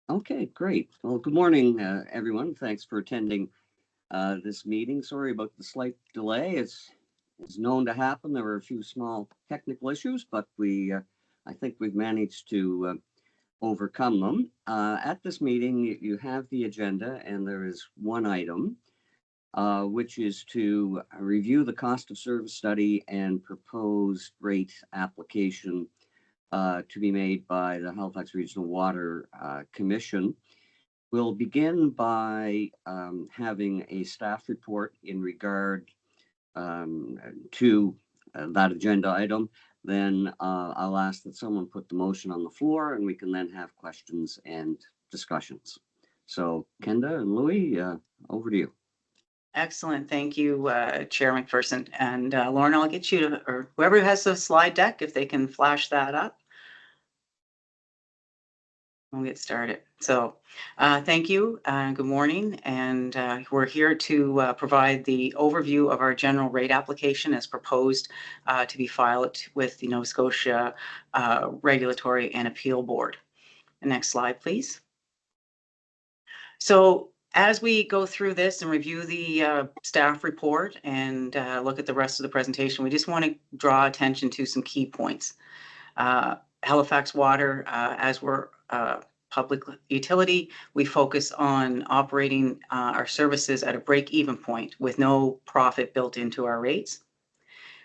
Okay, great. Well, good morning, everyone. Thanks for attending this meeting. Sorry about the slight delay. It's known to happen. There were a few small technical issues, but I think we've managed to overcome them. At this meeting, you have the agenda, and there is one item, which is to review the cost of service study and proposed rate application to be made by the Halifax Regional Water Commission. We'll begin by having a staff report in regard to that agenda item. Then I'll ask that someone put the motion on the floor, and we can then have questions and discussions. So Kenda and Louis, over to you. Excellent. Thank you, Chair McPherson. And Lauren, I'll get you to, or whoever has the slide deck, if they can flash that up. We'll get started. So thank you. Good morning. And we're here to provide the overview of our general rate application as proposed to be filed with the Nova Scotia Regulatory and Appeal Board. The next slide, please. So as we go through this and review the staff report and look at the rest of the presentation, we just want to draw attention to some key points. Halifax Water, as we're public utility, we focus on operating our services at a break-even point with no profit built into our rates.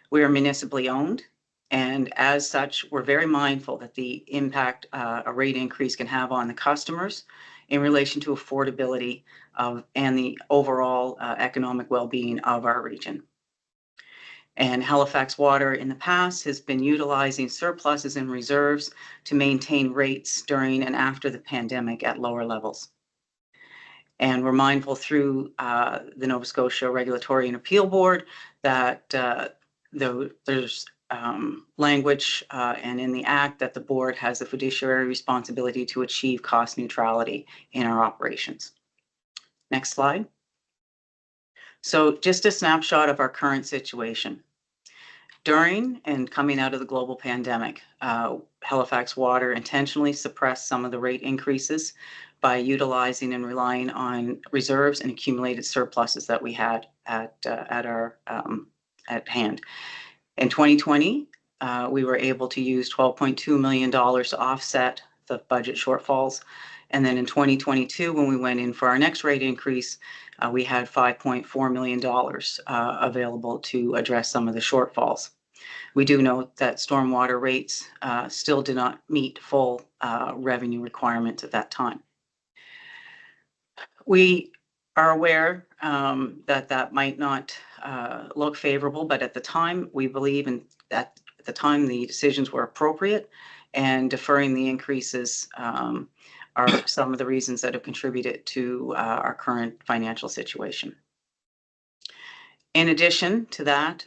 We are municipally owned, and as such, we're very mindful that the impact a rate increase can have on the customers in relation to affordability and the overall economic well-being of our region. And Halifax Water in the past has been utilizing surpluses and reserves to maintain rates during and after the pandemic at lower levels. And we're mindful through the Nova Scotia Regulatory and Appeal Board that there's language and in the Act that the board has a fiduciary responsibility to achieve cost neutrality in our operations. Next slide. So just a snapshot of our current situation. During and coming out of the global pandemic, Halifax Water intentionally suppressed some of the rate increases by utilizing and relying on reserves and accumulated surpluses that we had at hand. In 2020, we were able to use $12.2 million to offset the budget shortfalls. And then in 2022, when we went in for our next rate increase, we had $5.4 million available to address some of the shortfalls. We do note that stormwater rates still did not meet full revenue requirements at that time. We are aware that that might not look favorable, but at the time, we believe that at the time the decisions were appropriate, and deferring the increases are some of the reasons that have contributed to our current financial situation. In addition to that,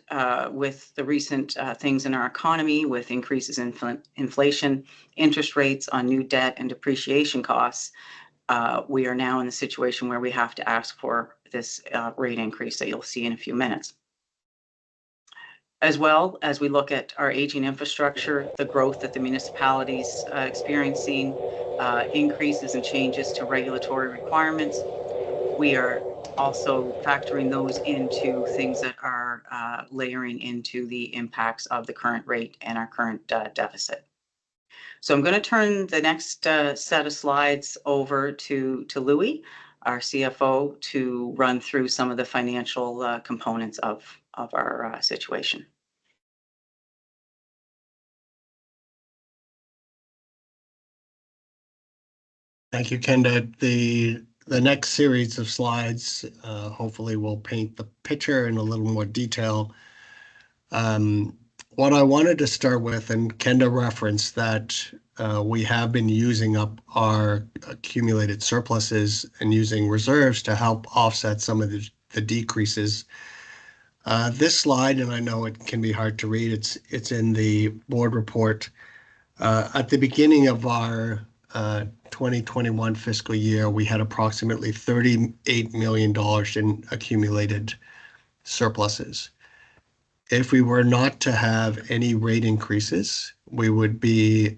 with the recent things in our economy, with increases in inflation, interest rates on new debt and depreciation costs, we are now in the situation where we have to ask for this rate increase that you'll see in a few minutes. As well as we look at our aging infrastructure, the growth that the municipalities experiencing, increases and changes to regulatory requirements, we are also factoring those into things that are layering into the impacts of the current rate and our current deficit. So I'm going to turn the next set of slides over to Louis, our CFO, to run through some of the financial components of our situation. Thank you, Kenda. The next series of slides hopefully will paint the picture in a little more detail. What I wanted to start with, and Kenda referenced that we have been using up our accumulated surpluses and using reserves to help offset some of the decreases. This slide, and I know it can be hard to read, it's in the board report. At the beginning of our 2021 fiscal year, we had approximately $38 million in accumulated surpluses. If we were not to have any rate increases, we would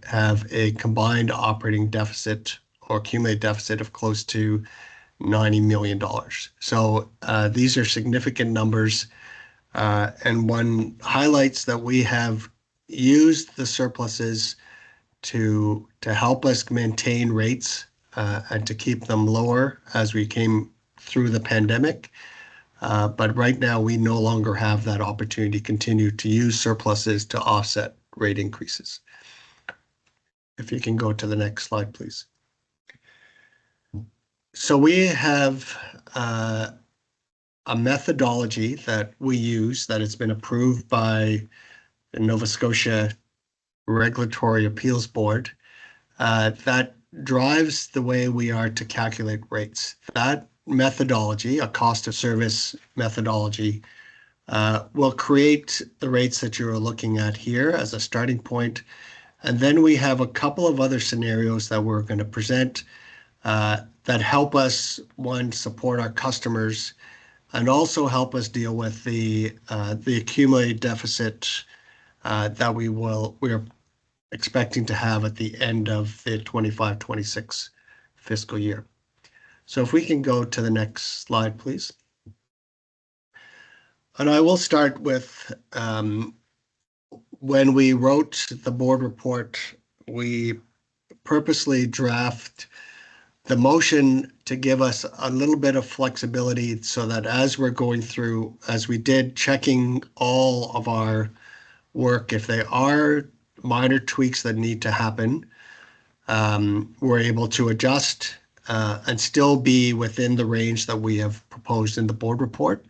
have a combined operating deficit or accumulated deficit of close to $90 million. So these are significant numbers. And one highlights that we have used the surpluses to help us maintain rates and to keep them lower as we came through the pandemic. But right now, we no longer have that opportunity to continue to use surpluses to offset rate increases. If you can go to the next slide, please. So we have a methodology that we use that has been approved by the Nova Scotia Regulatory Appeals Board that drives the way we are to calculate rates. That methodology, a cost of service methodology, will create the rates that you're looking at here as a starting point. And then we have a couple of other scenarios that we're going to present that help us, one, support our customers, and also help us deal with the accumulated deficit that we're expecting to have at the end of the 25-26 fiscal year. So if we can go to the next slide, please. And I will start with when we wrote the board report, we purposely draft the motion to give us a little bit of flexibility so that as we're going through, as we did, checking all of our work, if there are minor tweaks that need to happen, we're able to adjust and still be within the range that we have proposed in the board report.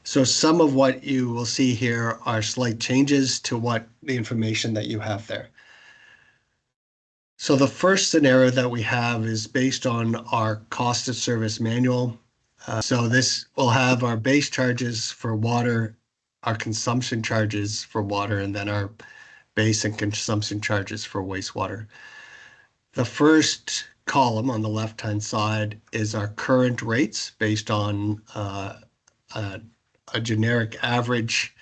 So some of what you will see here are slight changes to what the information that you have there. So the first scenario that we have is based on our cost of service manual. So this will have our base charges for water, our consumption charges for water, and then our base and consumption charges for wastewater. The first column on the left-hand side is our current rates based on a generic average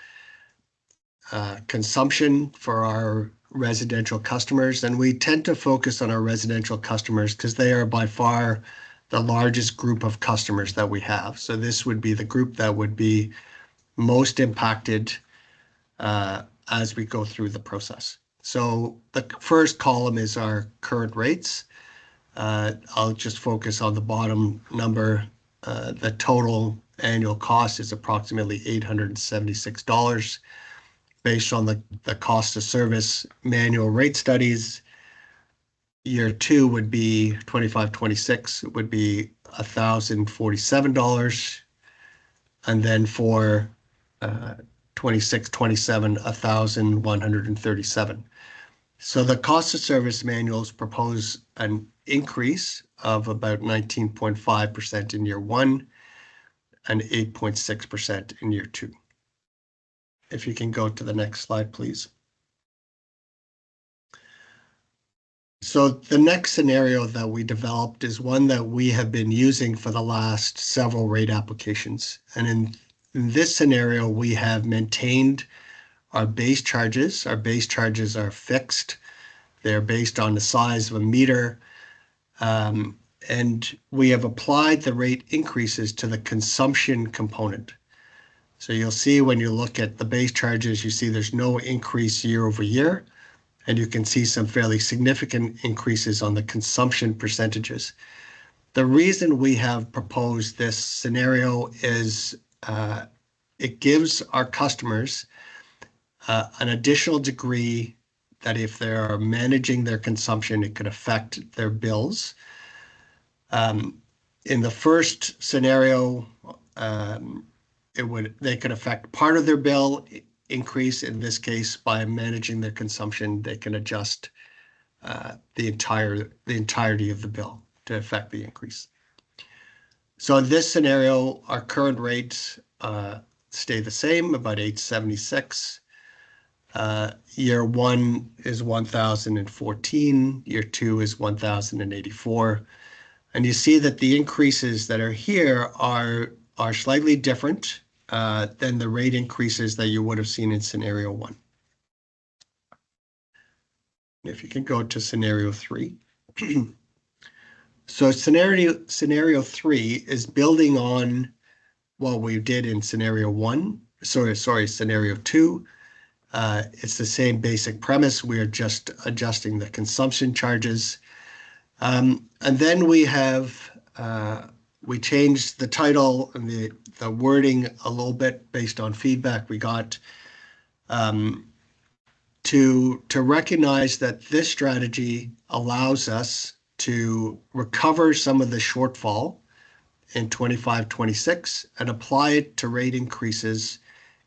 consumption for our residential customers. And we tend to focus on our residential customers because they are by far the largest group of customers that we have. So this would be the group that would be most impacted as we go through the process. So the first column is our current rates. I'll just focus on the bottom number. The total annual cost is approximately $876 based on the cost of service manual rate studies. Year two would be 25-26 would be $1,047. And then for 26-27, $1,137. So the cost of service manuals propose an increase of about 19.5% in year one and 8.6% in year two. If you can go to the next slide, please. So the next scenario that we developed is one that we have been using for the last several rate applications. And in this scenario, we have maintained our base charges. Our base charges are fixed. They're based on the size of a meter. And we have applied the rate increases to the consumption component. So you'll see when you look at the base charges, you see there's no increase year over year. And you can see some fairly significant increases on the consumption percentages. The reason we have proposed this scenario is it gives our customers an additional degree that if they are managing their consumption, it could affect their bills. In the first scenario, they could affect part of their bill increase. In this case, by managing their consumption, they can adjust the entirety of the bill to affect the increase. So in this scenario, our current rates stay the same, about $876. Year one is $1,014. Year two is $1,084. And you see that the increases that are here are slightly different than the rate increases that you would have seen in scenario one. If you can go to scenario three. So scenario 3 is building on what we did in scenario 1. Scenario 2. It's the same basic premise. We are just adjusting the consumption charges. And then we changed the title and the wording a little bit based on feedback we got, to recognize that this strategy allows us to recover some of the shortfall in 25-26 and apply it to rate increases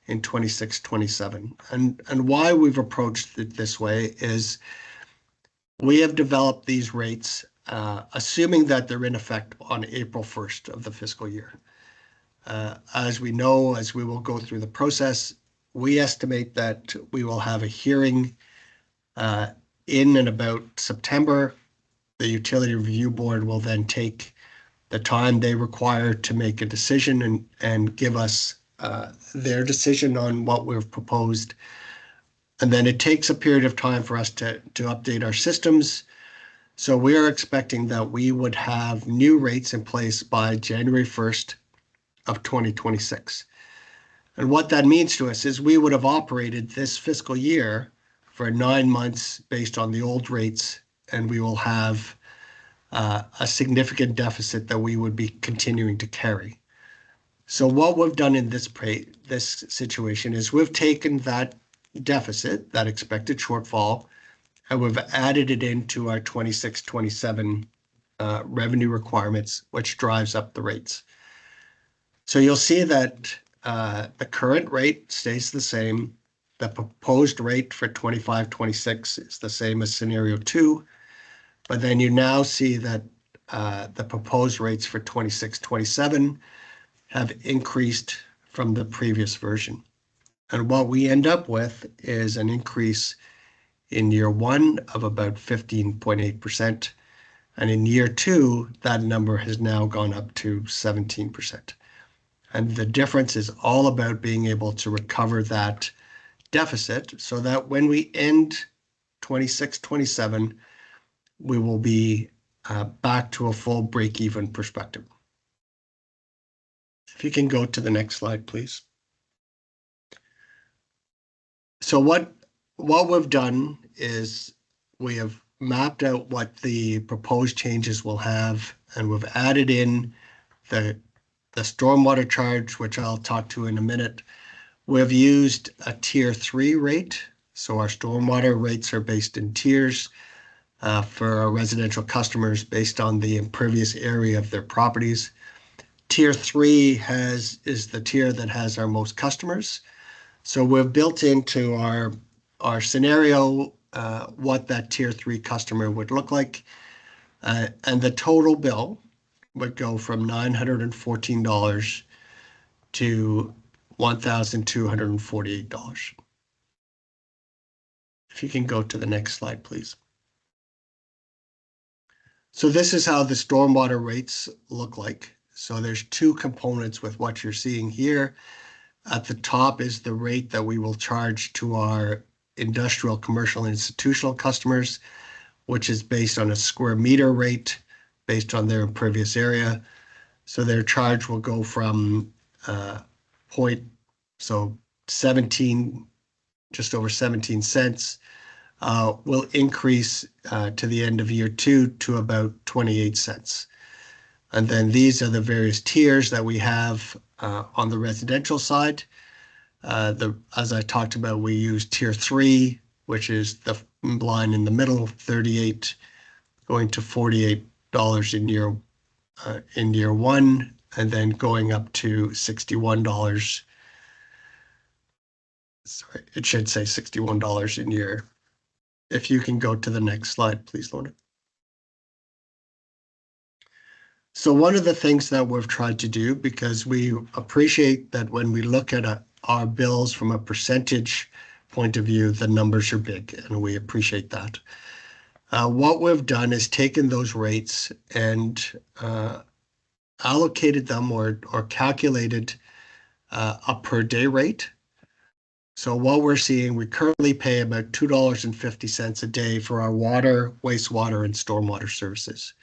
in 26-27. And why we've approached it this way is we have developed these rates assuming that they're in effect on April 1st of the fiscal year. As we know, as we will go through the process, we estimate that we will have a hearing in and about September. The Utility Review Board will then take the time they require to make a decision and give us their decision on what we've proposed. And then it takes a period of time for us to update our systems. So we are expecting that we would have new rates in place by January 1st of 2026. And what that means to us is we would have operated this fiscal year for 9 months based on the old rates, and we will have a significant deficit that we would be continuing to carry. So what we've done in this situation is we've taken that deficit, that expected shortfall, and we've added it into our 26-27 revenue requirements, which drives up the rates. So you'll see that the current rate stays the same. The proposed rate for 25-26 is the same as scenario 2, but then you now see that the proposed rates for 26-27 have increased from the previous version. And what we end up with is an increase in year 1 of about 15.8%. And in year 2, that number has now gone up to 17%. And the difference is all about being able to recover that deficit so that when we end 26-27, we will be back to a full break-even perspective. If you can go to the next slide, please. So what we've done is we have mapped out what the proposed changes will have, and we've added in the stormwater charge, which I'll talk to in a minute. We've used a tier 3 rate. So our stormwater rates are based in tiers for our residential customers based on the impervious area of their properties. Tier 3 is the tier that has our most customers. So we've built into our scenario what that tier 3 customer would look like. And the total bill would go from $914 to $1,248. If you can go to the next slide, please. So this is how the stormwater rates look like. So there's 2 components with what you're seeing here. At the top is the rate that we will charge to our industrial, commercial, and institutional customers, which is based on a square meter rate based on their impervious area. So their charge will go from 17, just over 17 cents, will increase to the end of year 2 to about 28 cents. And then these are the various tiers that we have on the residential side. As I talked about, we use tier 3, which is the line in the middle, 38 going to $48 in year 1, and then going up to $61. Sorry, it should say $61 in year. If you can go to the next slide, please, Lorna. So one of the things that we've tried to do, because we appreciate that when we look at our bills from a percentage point of view, the numbers are big, and we appreciate that. What we've done is taken those rates and allocated them or calculated a per day rate. So what we're seeing, we currently pay about $2.50 a day for our water, wastewater, and stormwater services.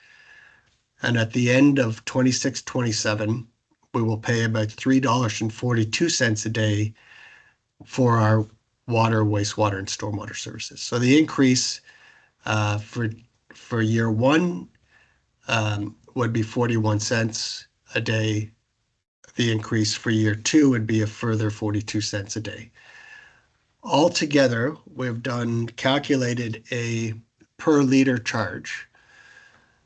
And at the end of 26-27, we will pay about $3.42 a day for our water, wastewater, and stormwater services. So the increase for year one would be 41 cents a day. The increase for year two would be a further 42 cents a day. Altogether, we've calculated a per liter charge.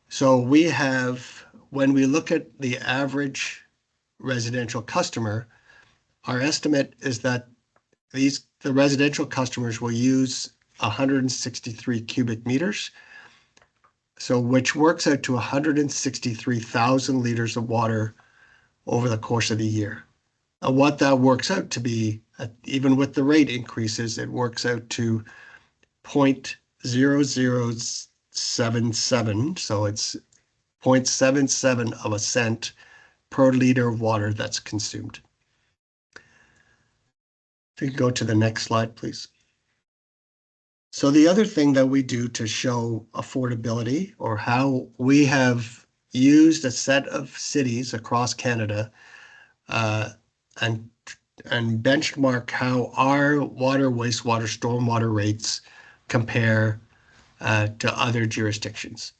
So we have, when we look at the average residential customer, our estimate is that the residential customers will use 163 cubic meters, so which works out to 163,000 liters of water over the course of the year. And what that works out to be, even with the rate increases, it works out to 0.0077, so it's 0.77 of a cent per liter of water that's consumed. If you could go to the next slide, please. So the other thing that we do to show affordability, or how we have used a set of cities across Canada and benchmark how our water, wastewater, stormwater rates compare to other jurisdictions.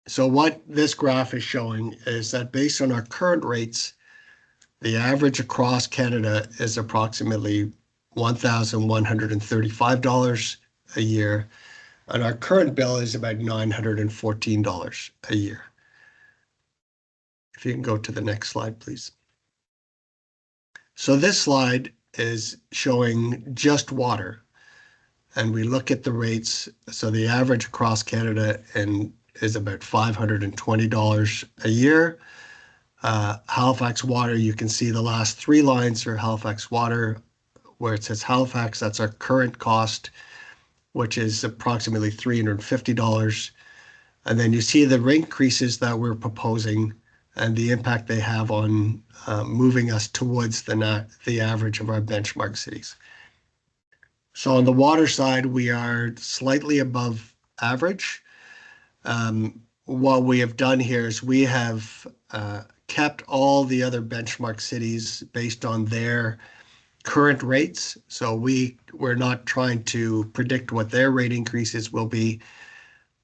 So what this graph is showing is that based on our current rates, the average across Canada is approximately $1,135 a year, and our current bill is about $914 a year. If you can go to the next slide, please. So this slide is showing just water, and we look at the rates. So the average across Canada is about $520 a year. Halifax Water, you can see the last three lines are Halifax Water, where it says Halifax, that's our current cost, which is approximately $350. And then you see the rate increases that we're proposing and the impact they have on moving us towards the average of our benchmark cities. So on the water side, we are slightly above average. What we have done here is we have kept all the other benchmark cities based on their current rates. So we're not trying to predict what their rate increases will be.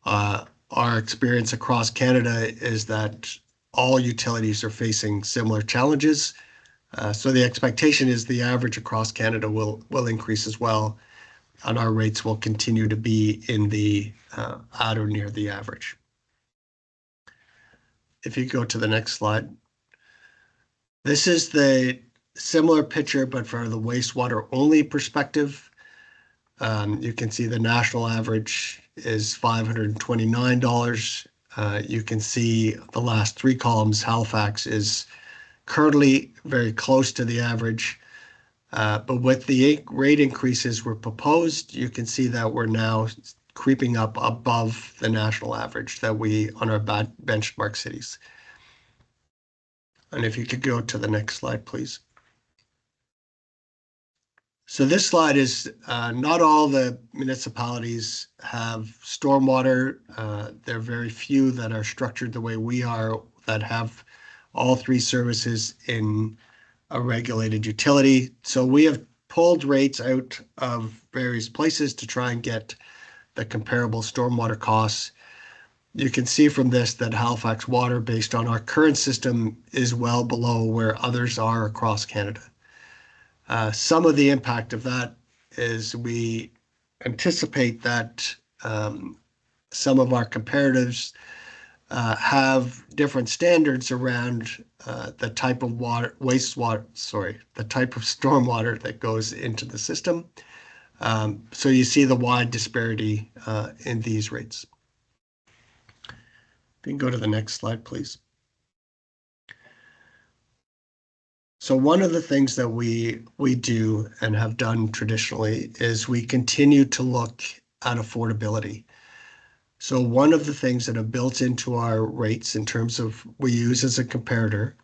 Our experience across Canada is that all utilities are facing similar challenges. So the expectation is the average across Canada will increase as well, and our rates will continue to be in the at or near the average. If you go to the next slide. This is the similar picture, but for the wastewater only perspective. You can see the national average is $529. You can see the last three columns, Halifax is currently very close to the average. But with the rate increases were proposed, you can see that we're now creeping up above the national average that we on our benchmark cities. And if you could go to the next slide, please. So this slide is not all the municipalities have stormwater. There are very few that are structured the way we are that have all three services in a regulated utility. So we have pulled rates out of various places to try and get the comparable stormwater costs. You can see from this that Halifax Water, based on our current system, is well below where others are across Canada. Some of the impact of that is we anticipate that some of our comparatives have different standards around the type of the type of stormwater that goes into the system. So you see the wide disparity in these rates. If you can go to the next slide, please. So one of the things that we do and have done traditionally is we continue to look at affordability. So one of the things that are built into our rates in terms of we use as a comparator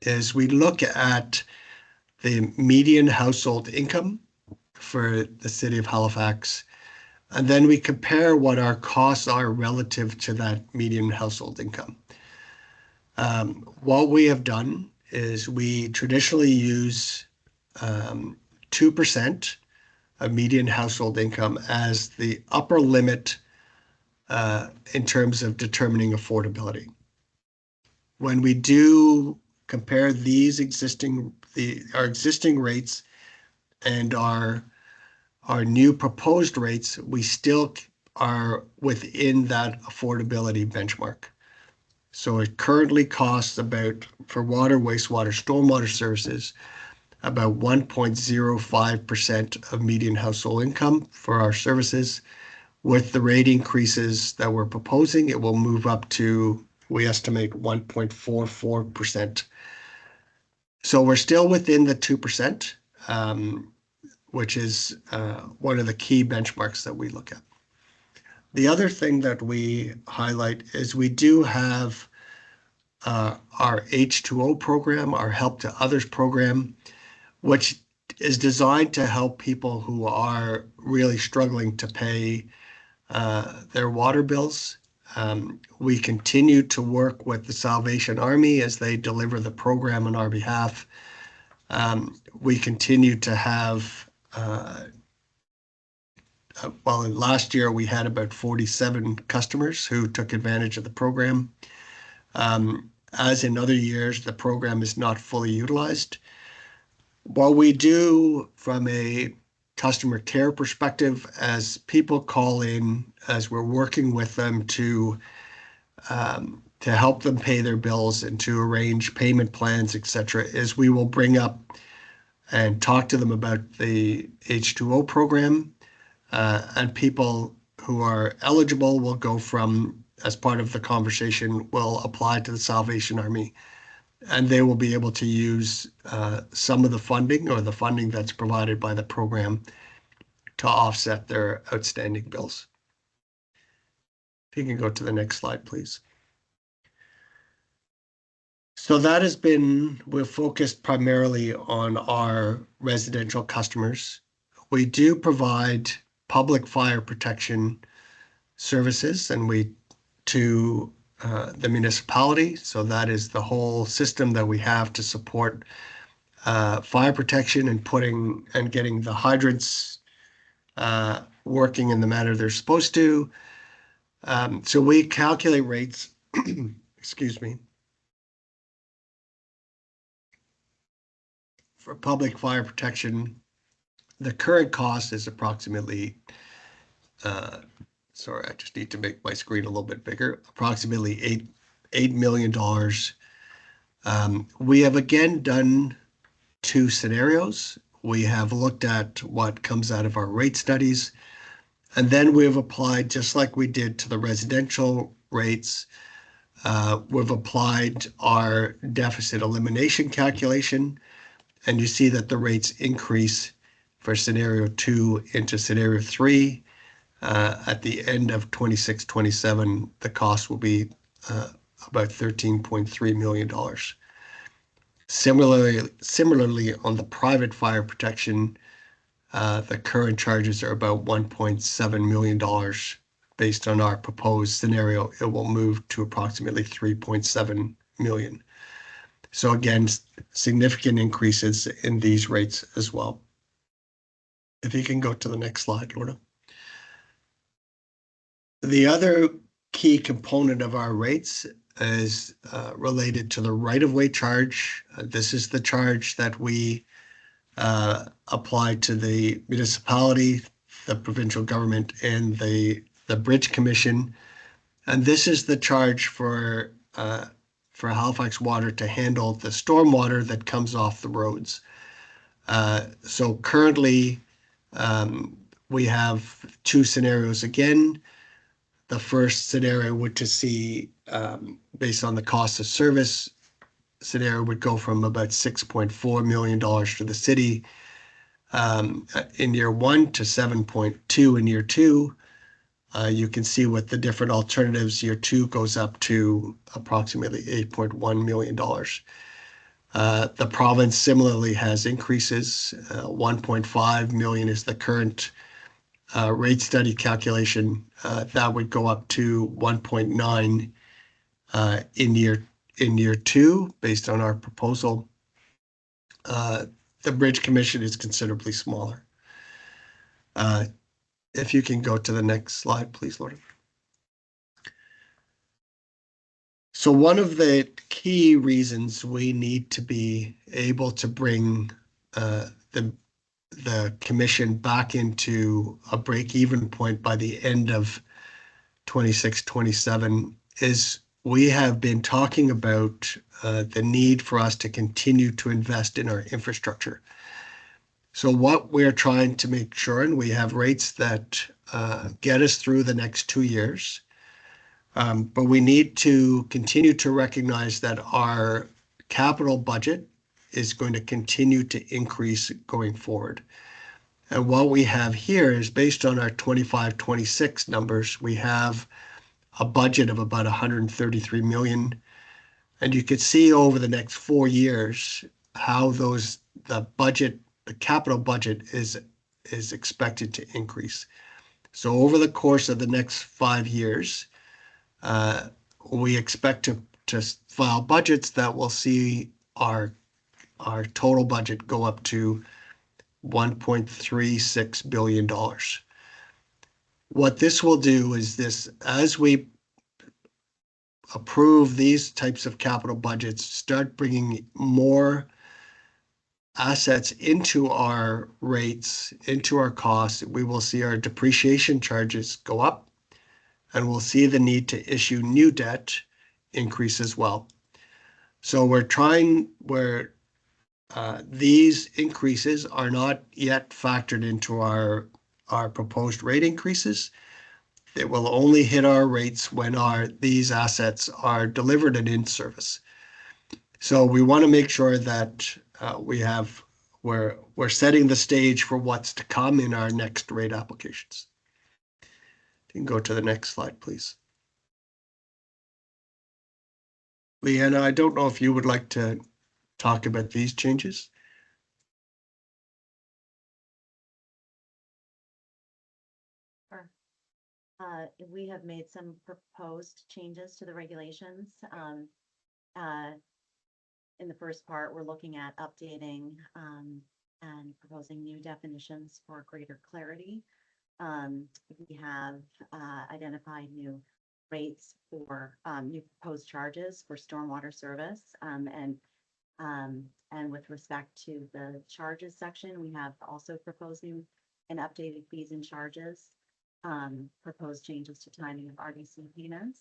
is we look at the median household income for the city of Halifax And then we compare what our costs are relative to that median household income. What we have done is we traditionally use 2% of median household income as the upper limit in terms of determining affordability. When we do compare our existing rates and our new proposed rates, we still are within that affordability benchmark. So it currently costs about, for water, wastewater, stormwater services, about 1.05% of median household income for our services. With the rate increases that we're proposing, it will move up to, we estimate, 1.44%. So we're still within the 2%, which is one of the key benchmarks that we look at. The other thing that we highlight is we do have our H2O program, our Help to Others program, which is designed to help people who are really struggling to pay their water bills. We continue to work with the Salvation Army as they deliver the program on our behalf. We continue to have, last year we had about 47 customers who took advantage of the program. As in other years, the program is not fully utilized. What we do from a customer care perspective, as people call in, as we're working with them to help them pay their bills and to arrange payment plans, etc., is we will bring up and talk to them about the H2O program, and people who are eligible will go from, as part of the conversation, will apply to the Salvation Army, and they will be able to use some of the funding or the funding that's provided by the program to offset their outstanding bills. If you can go to the next slide, please. So that has been, we're focused primarily on our residential customers. We do provide public fire protection services, and to the municipality. So that is the whole system that we have to support fire protection and getting the hydrants working in the manner they're supposed to. So we calculate rates, excuse me, for public fire protection. The current cost is approximately, sorry, I just need to make my screen a little bit bigger, approximately $8 million. We have again done two scenarios. We have looked at what comes out of our rate studies, and then we've applied, just like we did to the residential rates, we've applied our deficit elimination calculation, and you see that the rates increase for scenario 2 into scenario 3. At the end of 26-27, the cost will be about $13.3 million. Similarly, on the private fire protection, the current charges are about $1.7 million. Based on our proposed scenario, it will move to approximately $3.7 million. So again, significant increases in these rates as well. If you can go to the next slide, Lorna. The other key component of our rates is related to the right-of-way charge. This is the charge that we apply to the municipality, the provincial government, and the Bridge Commission. And this is the charge for Halifax Water to handle the stormwater that comes off the roads. So currently, we have two scenarios again. The first scenario would to see, based on the cost of service scenario, would go from about $6.4 million to the city in year 1 to 7.2 in year 2. You can see with the different alternatives, year 2 goes up to approximately $8.1 million. The province similarly has increases. $1.5 million is the current rate study calculation, that would go up to 1.9 in year two, based on our proposal. The Bridge Commission is considerably smaller. If you can go to the next slide, please, Lauren. So one of the key reasons we need to be able to bring the commission back into a break-even point by the end of 26, 27 is we have been talking about the need for us to continue to invest in our infrastructure. So what we're trying to make sure, and we have rates that get us through the next 2 years, but we need to continue to recognize that our capital budget is going to continue to increase going forward. And what we have here is based on our 25-26 numbers, we have a budget of about 133 million. And you could see over the next 4 years how the capital budget is expected to increase. So over the course of the next 5 years, we expect to file budgets that will see our total budget go up to $1.36 billion. What this will do is as we approve these types of capital budgets, start bringing more assets into our rates, into our costs, we will see our depreciation charges go up, and we'll see the need to issue new debt increase as well. So these increases are not yet factored into our proposed rate increases. It will only hit our rates when these assets are delivered and in service. So we want to make sure that we're setting the stage for what's to come in our next rate applications. You can go to the next slide, please. Leanna, I don't know if you would like to talk about these changes. Sure. We have made some proposed changes to the regulations. In the first part, we're looking at updating and proposing new definitions for greater clarity. We have identified new rates for new proposed charges for stormwater service, and with respect to the charges section, we have also proposed new and updated fees and charges, proposed changes to timing of RDC payments.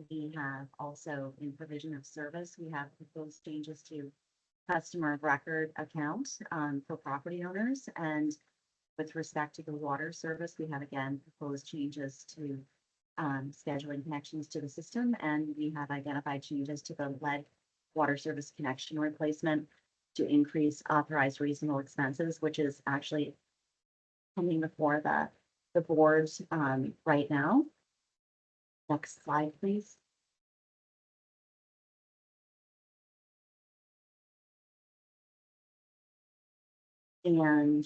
We have also, in provision of service, we have proposed changes to customer of record accounts for property owners. And with respect to the water service, we have again proposed changes to scheduling connections to the system. And we have identified changes to the lead water service connection replacement to increase authorized reasonable expenses, which is actually coming before the board right now. Next slide, please. And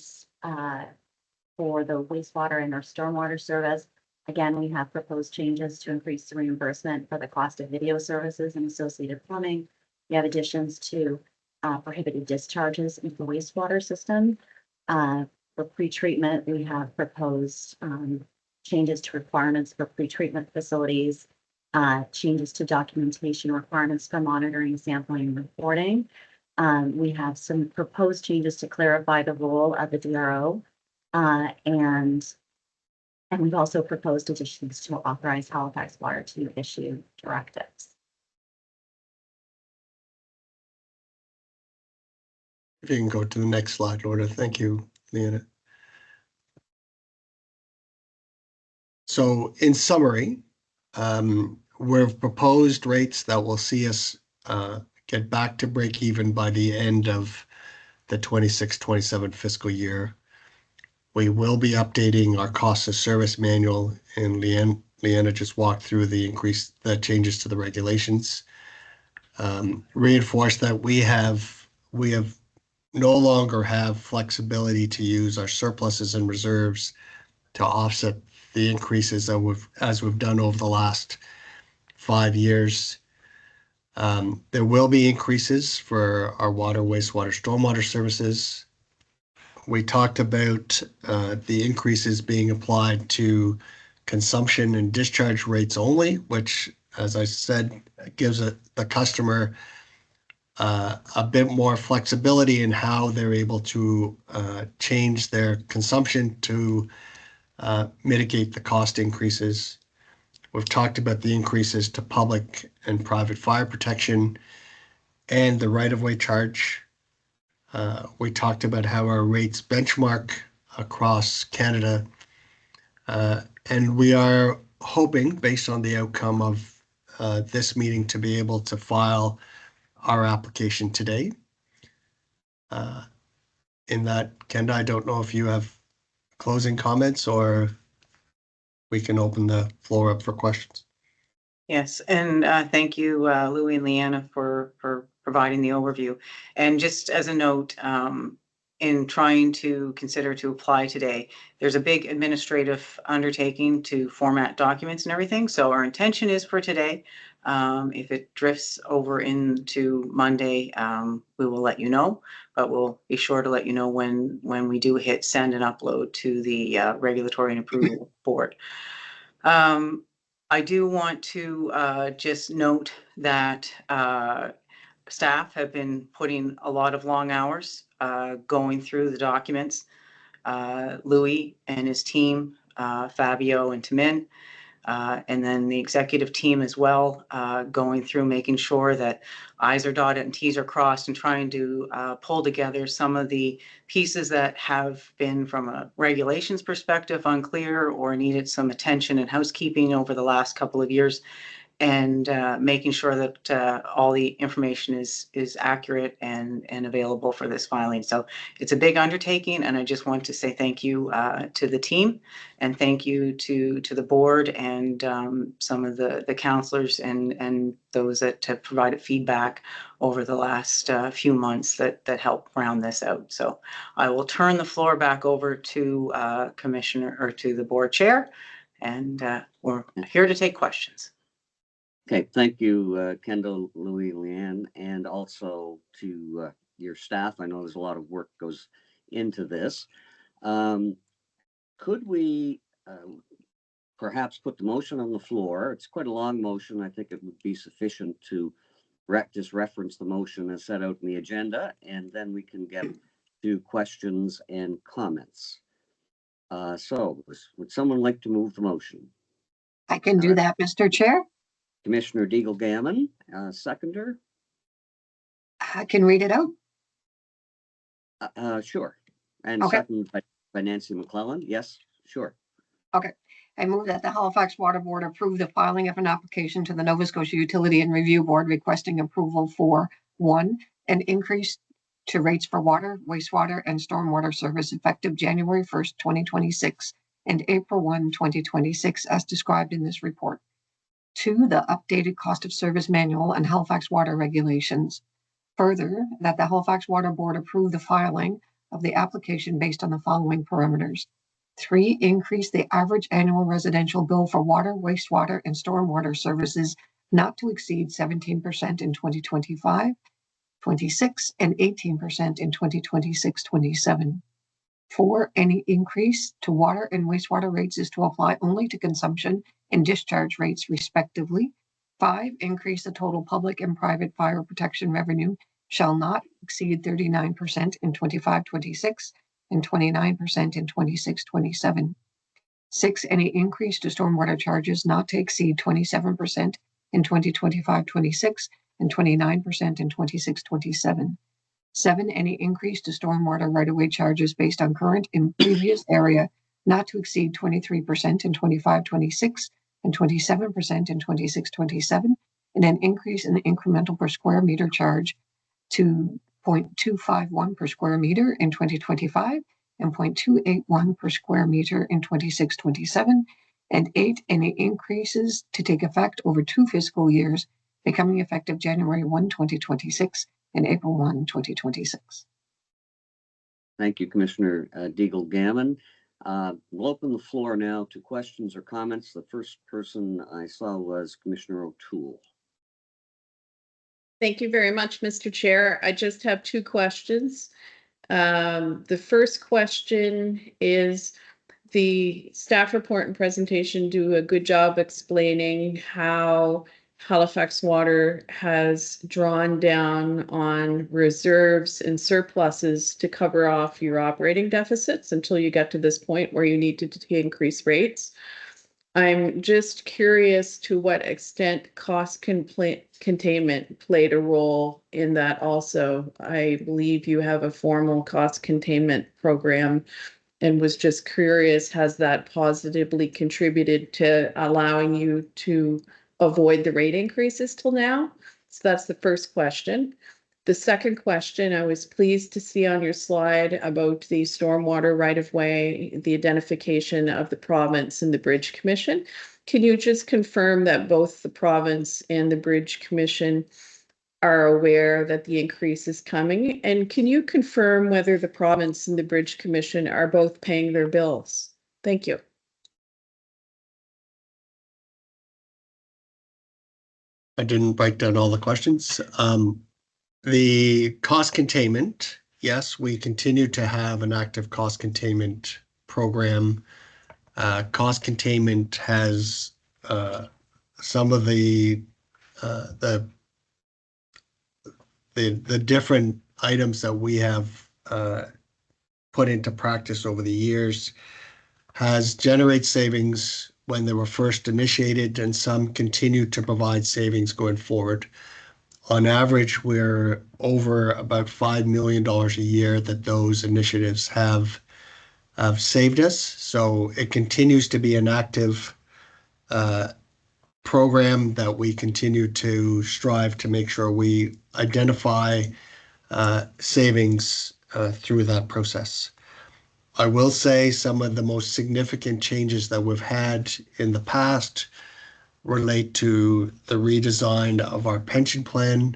for the wastewater and our stormwater service, again, we have proposed changes to increase the reimbursement for the cost of video services and associated plumbing. We have additions to prohibited discharges into the wastewater system. For pretreatment, we have proposed changes to requirements for pretreatment facilities, changes to documentation requirements for monitoring, sampling, and reporting. We have some proposed changes to clarify the role of the DRO, and we've also proposed additions to authorize Halifax Water to issue directives. If you can go to the next slide, Lorna. Thank you, Leanna. So in summary, we've proposed rates that will see us get back to break even by the end of the 26-27 fiscal year. We will be updating our cost of service manual, and Leanna just walked through the changes to the regulations. Reinforce that we have no longer have flexibility to use our surpluses and reserves to offset the increases that as we've done over the last 5 years. There will be increases for our water, wastewater, stormwater services. We talked about the increases being applied to consumption and discharge rates only, which, as I said, gives the customer a bit more flexibility in how they're able to change their consumption to mitigate the cost increases. We've talked about the increases to public and private fire protection and the right-of-way charge. We talked about how our rates benchmark across Canada. And we are hoping, based on the outcome of this meeting, to be able to file our application today. In that, Kenda, I don't know if you have closing comments or we can open the floor up for questions. Yes, and thank you, Louie and Leanna, for providing the overview. And just as a note, in trying to consider to apply today, there's a big administrative undertaking to format documents and everything. So our intention is for today. If it drifts over into Monday, we will let you know, but we'll be sure to let you know when we do hit send and upload to the Regulatory and Approval Board. I do want to just note that staff have been putting a lot of long hours going through the documents. Louis and his team, Fabio and Tamin, and then the executive team as well, going through making sure that I's are dotted and T's are crossed, and trying to pull together some of the pieces that have been, from a regulations perspective, unclear or needed some attention and housekeeping over the last couple of years, and making sure that all the information is accurate and available for this filing. So it's a big undertaking, and I just want to say thank you to the team, and thank you to the board and some of the counselors and those that have provided feedback over the last few months that helped round this out. So I will turn the floor back over to Commissioner, or to the board chair, and we're here to take questions. Okay, thank you, Kendall, Louis, Leanne, and also to your staff. I know there's a lot of work goes into this. Could we perhaps put the motion on the floor? It's quite a long motion. I think it would be sufficient to just reference the motion as set out in the agenda, and then we can get to questions and comments. So would someone like to move the motion? I can do that, Mr. Chair. Commissioner Deagle-Gammon, seconder. I can read it out. Sure. And Okay. Second by Nancy McClellan. Yes, sure. Okay. I move that the Halifax Water Board approve the filing of an application to the Nova Scotia Utility and Review Board requesting approval for, 1, an increase to rates for water, wastewater, and stormwater service effective January 1st, 2026 and April 1, 2026, as described in this report. 2, the updated cost of service manual and Halifax water regulations. Further, that the Halifax Water Board approve the filing of the application based on the following parameters. 3, increase the average annual residential bill for water, wastewater, and stormwater services not to exceed 17% in 2025, 26, and 18% in 2026-27. 4, any increase to water and wastewater rates is to apply only to consumption and discharge rates, respectively. 5, increase the total public and private fire protection revenue shall not exceed 39% in 25-26 and 29% in 26-27. 6, any increase to stormwater charges not to exceed 27% in 2025-26 and 29% in 26-27. 7, any increase to stormwater right-of-way charges based on current and previous area not to exceed 23% in 25-26 and 27% in 26-27, and an increase in the incremental per square meter charge to 0.251 per square meter in 2025 and 0.281 per square meter in 26-27. And 8, any increases to take effect over 2 fiscal years, becoming effective January 1, 2026 and April 1, 2026. Thank you, Commissioner Deagle-Gammon. We'll open the floor now to questions or comments. The first person I saw was Commissioner O'Toole. Thank you very much, Mr. Chair. I just have two questions. The first question is, the staff report and presentation do a good job explaining how Halifax Water has drawn down on reserves and surpluses to cover off your operating deficits until you get to this point where you need to increase rates. I'm just curious to what extent cost containment played a role in that also. I believe you have a formal cost containment program, and was just curious, has that positively contributed to allowing you to avoid the rate increases till now? So that's the first question. The second question, I was pleased to see on your slide about the stormwater right-of-way, the identification of the province and the Bridge Commission. Can you just confirm that both the province and the Bridge Commission are aware that the increase is coming? And can you confirm whether the province and the Bridge Commission are both paying their bills? Thank you. I didn't write down all the questions. The cost containment, yes, we continue to have an active cost containment program. Cost containment has some of the different items that we have put into practice over the years has generated savings when they were first initiated, and some continue to provide savings going forward. On average, we're over about $5 million a year that those initiatives have saved us. So it continues to be an active program that we continue to strive to make sure we identify savings through that process. I will say some of the most significant changes that we've had in the past relate to the redesign of our pension plan,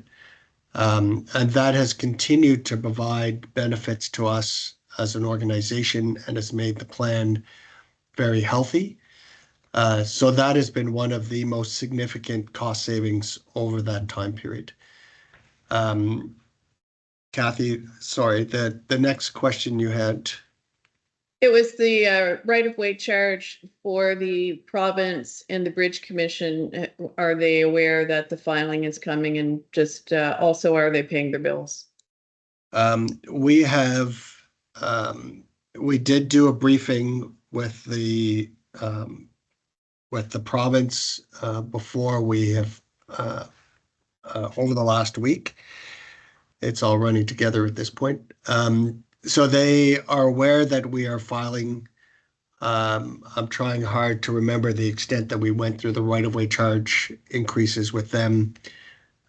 and that has continued to provide benefits to us as an organization and has made the plan very healthy. So that has been one of the most significant cost savings over that time period. Kathy, sorry, the next question you had. It was the right-of-way charge for the province and the Bridge Commission. Are they aware that the filing is coming, and just also are they paying their bills? We did do a briefing with the province before we have over the last week. It's all running together at this point. So they are aware that we are filing. I'm trying hard to remember the extent that we went through the right-of-way charge increases with them.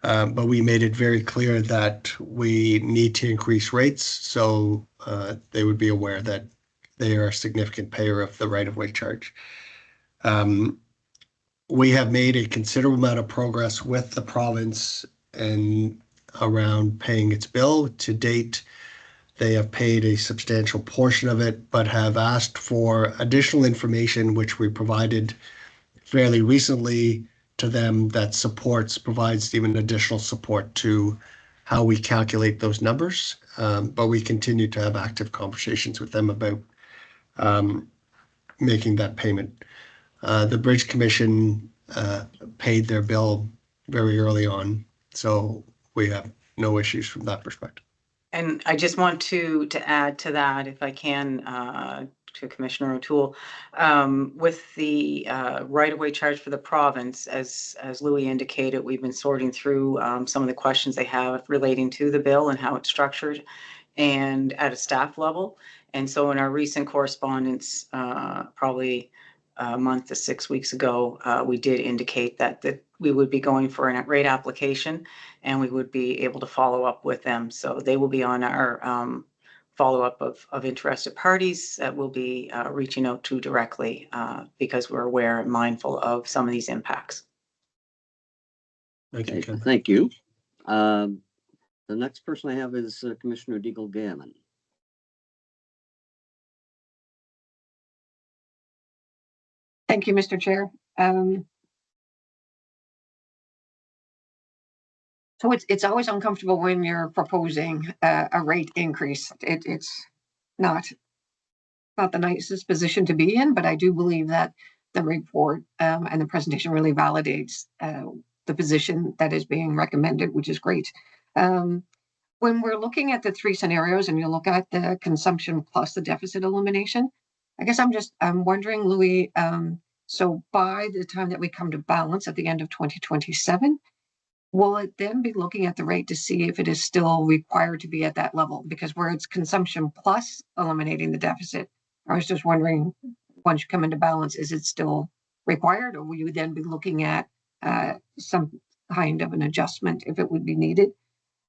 But we made it very clear that we need to increase rates. So they would be aware that they are a significant payer of the right-of-way charge. We have made a considerable amount of progress with the province and around paying its bill. To date, they have paid a substantial portion of it, but have asked for additional information, which we provided fairly recently to them, that provides even additional support to how we calculate those numbers. But we continue to have active conversations with them about making that payment. The Bridge Commission paid their bill very early on, so we have no issues from that perspective. And I just want to add to that, if I can, to Commissioner O'Toole, with the right-of-way charge for the province, as Louis indicated, we've been sorting through some of the questions they have relating to the bill and how it's structured, and at a staff level. And so in our recent correspondence, probably a month to 6 weeks ago, we did indicate that we would be going for a rate application, and we would be able to follow up with them. So they will be on our follow-up of interested parties that we'll be reaching out to directly because we're aware and mindful of some of these impacts. Thank you, Ken. Thank you. The next person I have is Commissioner Deagle-Gammon. Thank you, Mr. Chair. So it's always uncomfortable when you're proposing a rate increase. It's not the nicest position to be in, but I do believe that the report and the presentation really validates the position that is being recommended, which is great. When we're looking at the three scenarios and you look at the consumption plus the deficit elimination, I guess I'm wondering, Louis, so by the time that we come to balance at the end of 2027, will it then be looking at the rate to see if it is still required to be at that level? Because where it's consumption plus eliminating the deficit, I was just wondering, once you come into balance, is it still required, or will you then be looking at some kind of an adjustment if it would be needed?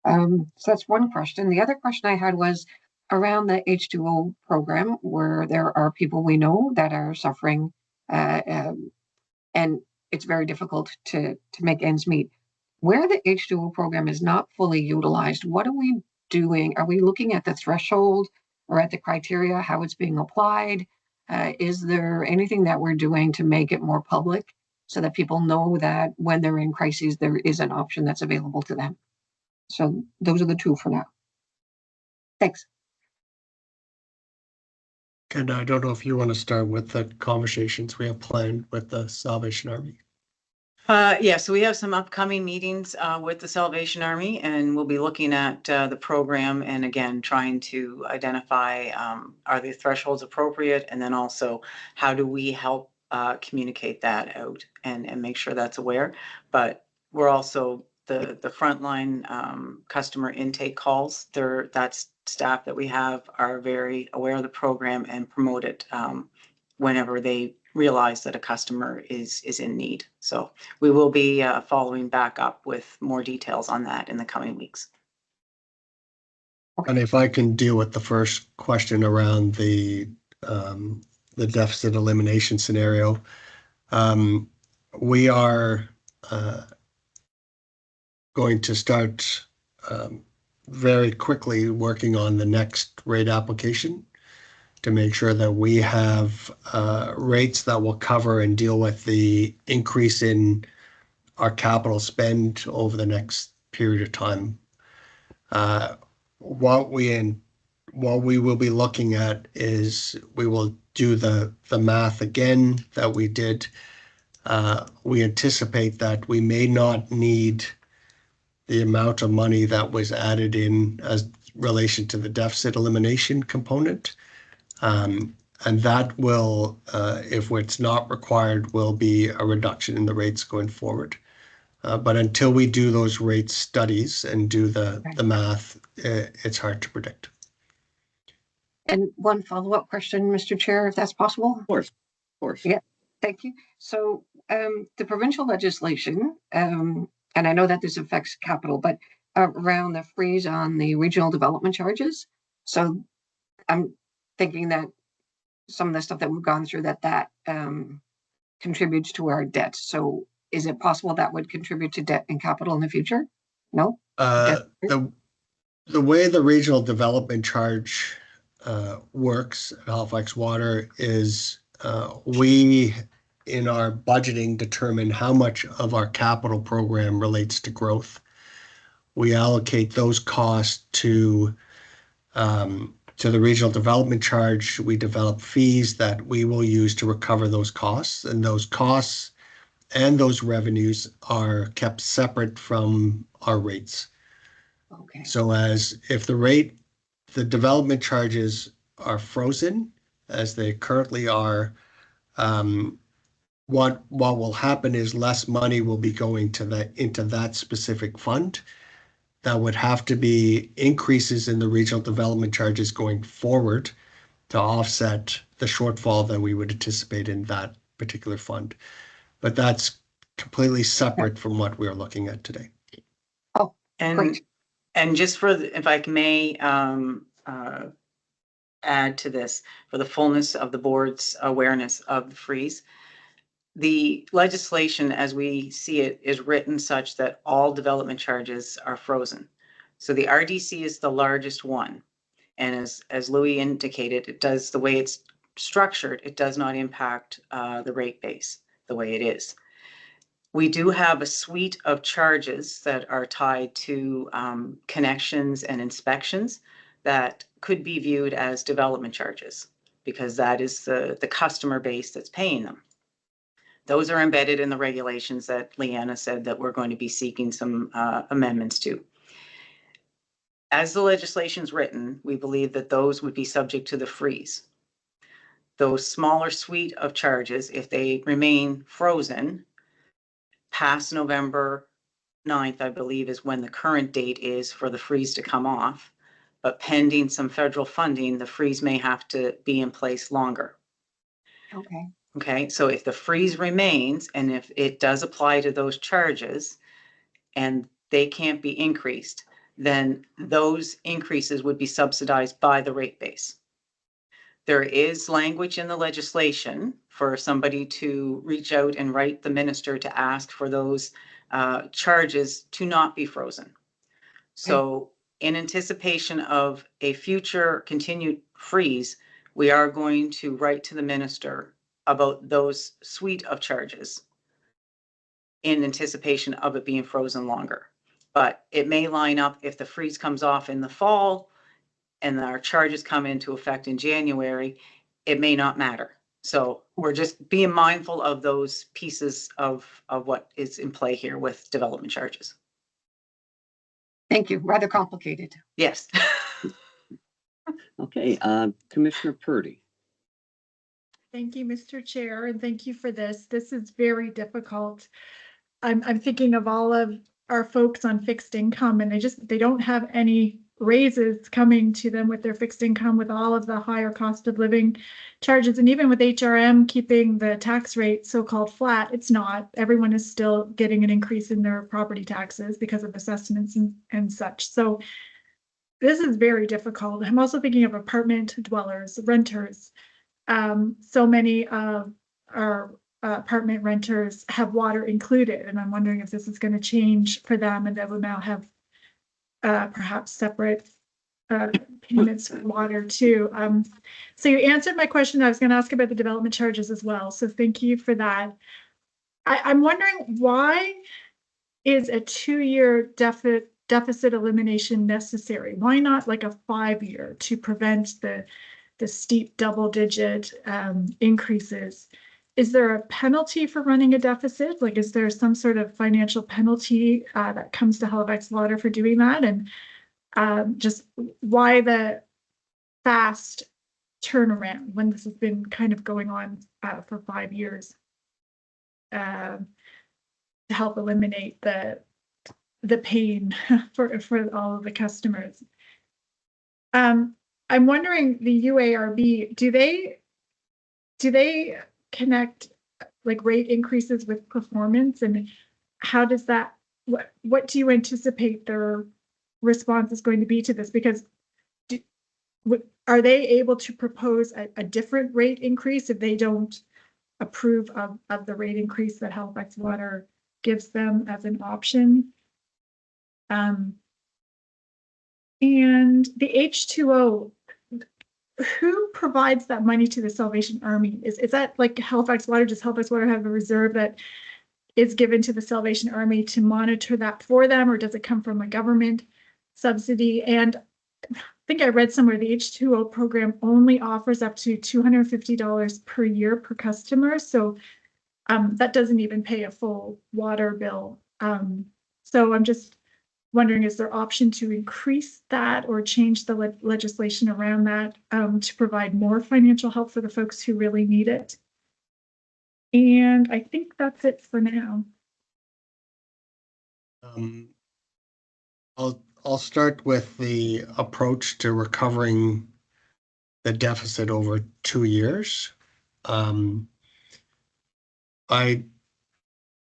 So that's one question. The other question I had was around the H2O program, where there are people we know that are suffering, and it's very difficult to make ends meet. Where the H2O program is not fully utilized, what are we doing? Are we looking at the threshold or at the criteria, how it's being applied? Is there anything that we're doing to make it more public so that people know that when they're in crises, there is an option that's available to them? So those are the two for now. Thanks. And I don't know if you want to start with the conversations we have planned with the Salvation Army. Yeah, so we have some upcoming meetings with the Salvation Army, and we'll be looking at the program and again trying to identify are the thresholds appropriate, and then also how do we help communicate that out and make sure that's aware. But we're also the frontline customer intake calls. That's staff that we have are very aware of the program and promote it whenever they realize that a customer is in need. So we will be following back up with more details on that in the coming weeks. And if I can deal with the first question around the deficit elimination scenario, we are going to start very quickly working on the next rate application to make sure that we have rates that will cover and deal with the increase in our capital spend over the next period of time. What we will be looking at is we will do the math again that we did. We anticipate that we may not need the amount of money that was added in as relation to the deficit elimination component. And that will, if it's not required, will be a reduction in the rates going forward. But until we do those rate studies and do the math, it's hard to predict. And one follow-up question, Mr. Chair, if that's possible. Of course. Yeah, thank you. So the provincial legislation, and I know that this affects capital, but around the freeze on the regional development charges. So I'm thinking that some of the stuff that we've gone through that contributes to our debt. So is it possible that would contribute to debt and capital in the future? No? The way the regional development charge works at Halifax Water is we, in our budgeting, determine how much of our capital program relates to growth. We allocate those costs to the regional development charge. We develop fees that we will use to recover those costs, and those costs and those revenues are kept separate from our rates. Okay. So as if the development charges are frozen as they currently are, what will happen is less money will be going into that specific fund. That would have to be increases in the regional development charges going forward to offset the shortfall that we would anticipate in that particular fund. But that's completely separate from what we're looking at today. Oh, great. And just if I may add to this, for the fullness of the board's awareness of the freeze, the legislation as we see it is written such that all development charges are frozen. So the RDC is the largest one. And as Louis indicated, it does the way it's structured, it does not impact the rate base the way it is. We do have a suite of charges that are tied to connections and inspections that could be viewed as development charges, because that is the customer base that's paying them. Those are embedded in the regulations that Leanna said that we're going to be seeking some amendments to. As the legislation's written, we believe that those would be subject to the freeze. Those smaller suite of charges, if they remain frozen past November 9th, I believe, is when the current date is for the freeze to come off. But pending some federal funding, the freeze may have to be in place longer. Okay. Okay, so if the freeze remains and if it does apply to those charges and they can't be increased, then those increases would be subsidized by the rate base. There is language in the legislation for somebody to reach out and write the minister to ask for those charges to not be frozen. So in anticipation of a future continued freeze, we are going to write to the minister about those suite of charges in anticipation of it being frozen longer. But it may line up if the freeze comes off in the fall and our charges come into effect in January, it may not matter. So we're just being mindful of those pieces of what is in play here with development charges. Thank you. Rather complicated. Yes. Okay, Commissioner Purdy. Thank you, Mr. Chair, and thank you for this. This is very difficult. I'm thinking of all of our folks on fixed income, and they don't have any raises coming to them with their fixed income with all of the higher cost of living charges. And even with HRM keeping the tax rate so-called flat, it's not. Everyone is still getting an increase in their property taxes because of assessments and such. So this is very difficult. I'm also thinking of apartment dwellers, renters. So many of our apartment renters have water included, and I'm wondering if this is going to change for them and they will now have perhaps separate payments for water too. So you answered my question. I was going to ask about the development charges as well. So thank you for that. I'm wondering, why is a 2-year deficit elimination necessary? Why not like a 5-year to prevent the steep double-digit increases? Is there a penalty for running a deficit? Like, is there some sort of financial penalty that comes to Halifax Water for doing that? And just why the fast turnaround when this has been kind of going on for 5 years to help eliminate the pain for all of the customers? I'm wondering, the UARB, do they connect like rate increases with performance, and how does that, what do you anticipate their response is going to be to this? Because are they able to propose a different rate increase if they don't approve of the rate increase that Halifax Water gives them as an option? And the H2O, who provides that money to the Salvation Army? Is that like Halifax Water? Does Halifax Water have a reserve that is given to the Salvation Army to monitor that for them, or does it come from a government subsidy? And I think I read somewhere the H2O program only offers up to $250 per year per customer. So that doesn't even pay a full water bill. So I'm just wondering, is there option to increase that or change the legislation around that to provide more financial help for the folks who really need it? And I think that's it for now. I'll start with the approach to recovering the deficit over 2 years.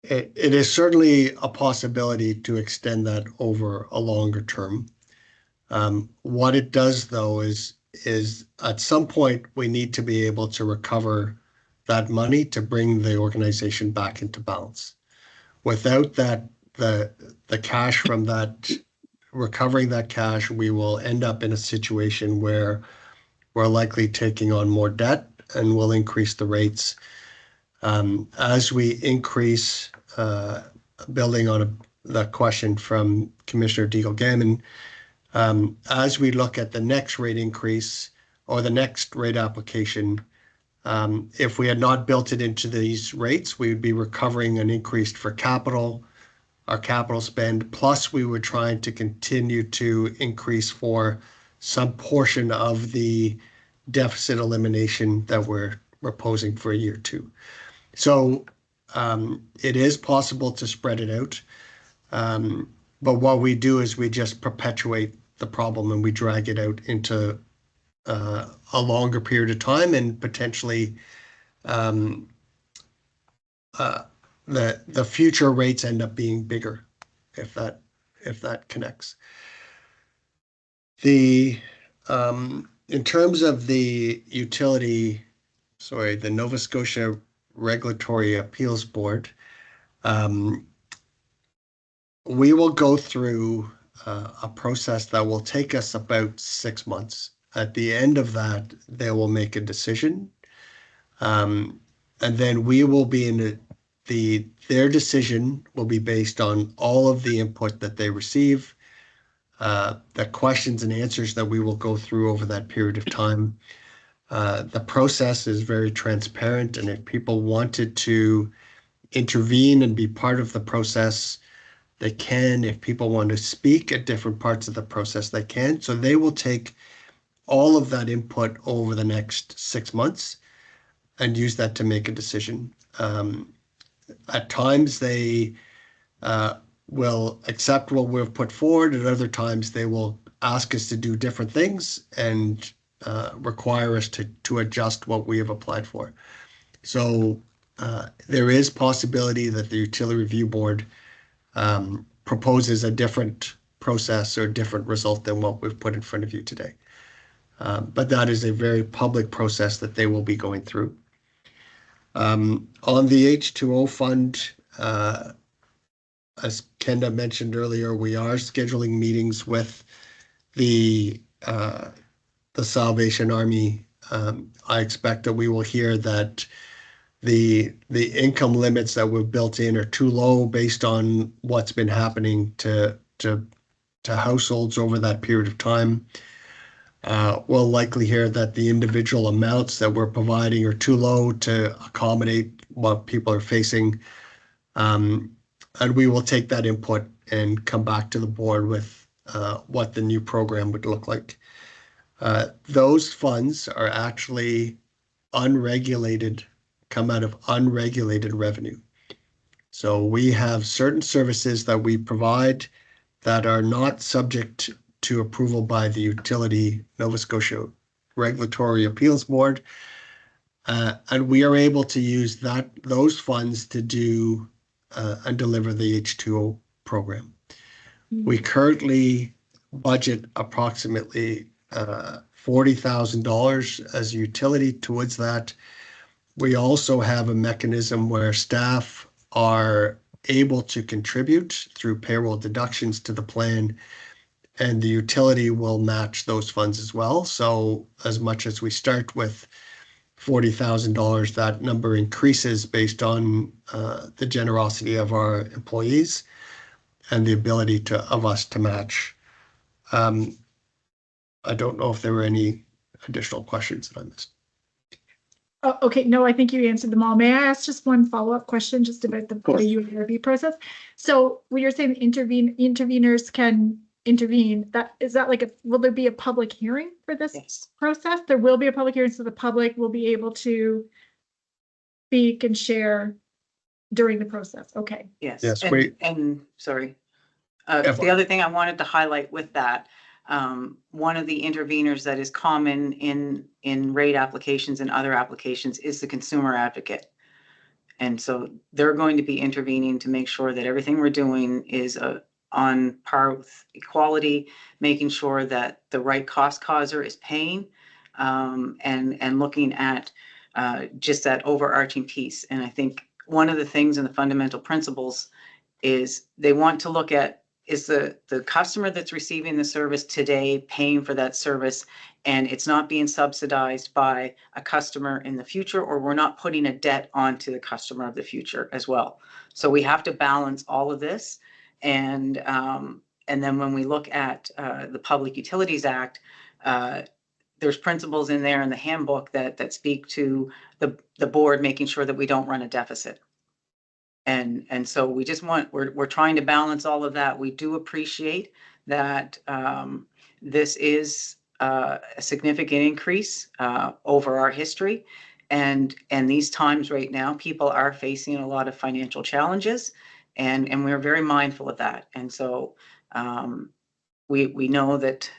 It is certainly a possibility to extend that over a longer term. What it does, though, is at some point we need to be able to recover that money to bring the organization back into balance. Without that, the cash from that, recovering that cash, we will end up in a situation where we're likely taking on more debt and we'll increase the rates. As we increase, building on the question from Commissioner Deagle-Gammon, as we look at the next rate increase or the next rate application, if we had not built it into these rates, we would be recovering an increase for our capital spend, plus we were trying to continue to increase for some portion of the deficit elimination that we're proposing for year 2. So it is possible to spread it out. But what we do is we just perpetuate the problem and we drag it out into a longer period of time, and potentially the future rates end up being bigger if that connects. The in terms of the the Nova Scotia Regulatory Appeals Board, we will go through a process that will take us about 6 months. At the end of that, they will make a decision. And then we will be in their decision will be based on all of the input that they receive, the questions and answers that we will go through over that period of time. The process is very transparent, and if people wanted to intervene and be part of the process, they can. If people want to speak at different parts of the process, they can. So they will take all of that input over the next 6 months and use that to make a decision. At times they will accept what we've put forward. At other times they will ask us to do different things and require us to adjust what we have applied for. So there is possibility that the Utility Review Board proposes a different process or different result than what we've put in front of you today. But that is a very public process that they will be going through. On the H2O fund, as Kenda mentioned earlier, we are scheduling meetings with the Salvation Army. I expect that we will hear that the income limits that we've built in are too low based on what's been happening to households over that period of time. We'll likely hear that the individual amounts that we're providing are too low to accommodate what people are facing. And we will take that input and come back to the board with what the new program would look like. Those funds are actually unregulated, come out of unregulated revenue. So we have certain services that we provide that are not subject to approval by the Nova Scotia Regulatory Appeals Board. And we are able to use those funds to do and deliver the H2O program. We currently budget approximately $40,000 as a utility towards that. We also have a mechanism where staff are able to contribute through payroll deductions to the plan, and the utility will match those funds as well. So as much as we start with $40,000, that number increases based on the generosity of our employees and the ability of us to match. I don't know if there were any additional questions that I missed. Oh, okay, no, I think you answered them all. May I ask just one follow-up question just about the UARB process? So when you're saying interveners can intervene, will there be a public hearing for this process? There will be a public hearing, so the public will be able to speak and share during the process. Okay. Yes. Yes, and sorry. The other thing I wanted to highlight with that, one of the interveners that is common in rate applications and other applications is the consumer advocate. And so they're going to be intervening to make sure that everything we're doing is on par with equality, making sure that the right cost causer is paying, and looking at just that overarching piece. And I think one of the things in the fundamental principles is they want to look at, is the customer that's receiving the service today paying for that service and it's not being subsidized by a customer in the future, or we're not putting a debt onto the customer of the future as well. So we have to balance all of this. And then when we look at the Public Utilities Act, there's principles in there in the handbook that speak to the board making sure that we don't run a deficit. And so we're trying to balance all of that. We do appreciate that this is a significant increase over our history. And these times right now, people are facing a lot of financial challenges, and we're very mindful of that. And so we know that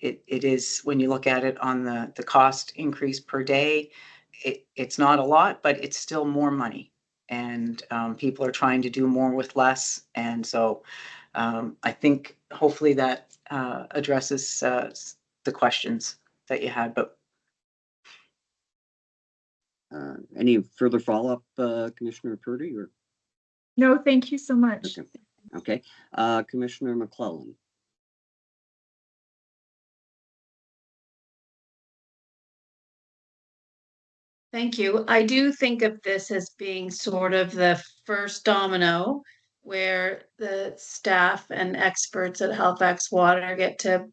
it is, when you look at it on the cost increase per day, it's not a lot, but it's still more money. And people are trying to do more with less. And so I think hopefully that addresses the questions that you had. But Any further follow-up, Commissioner Purdy, or? No, thank you so much. Okay. Commissioner McClellan. Thank you. I do think of this as being sort of the first domino where the staff and experts at Halifax Water get to,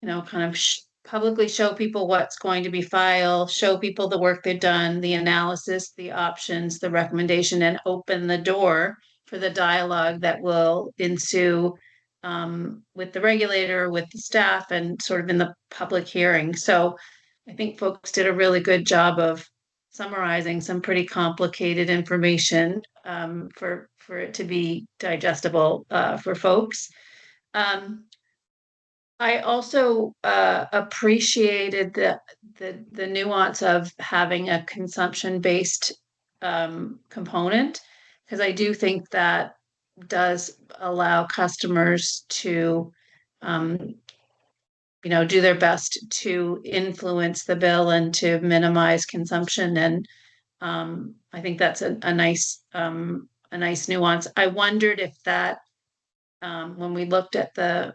kind of publicly show people what's going to be filed, show people the work they've done, the analysis, the options, the recommendation, and open the door for the dialogue that will ensue with the regulator, with the staff, and sort of in the public hearing. So I think folks did a really good job of summarizing some pretty complicated information for it to be digestible for folks. I also appreciated the nuance of having a consumption-based component, because I do think that does allow customers to do their best to influence the bill and to minimize consumption. And I think that's a nice nuance. I wondered if that, when we looked at the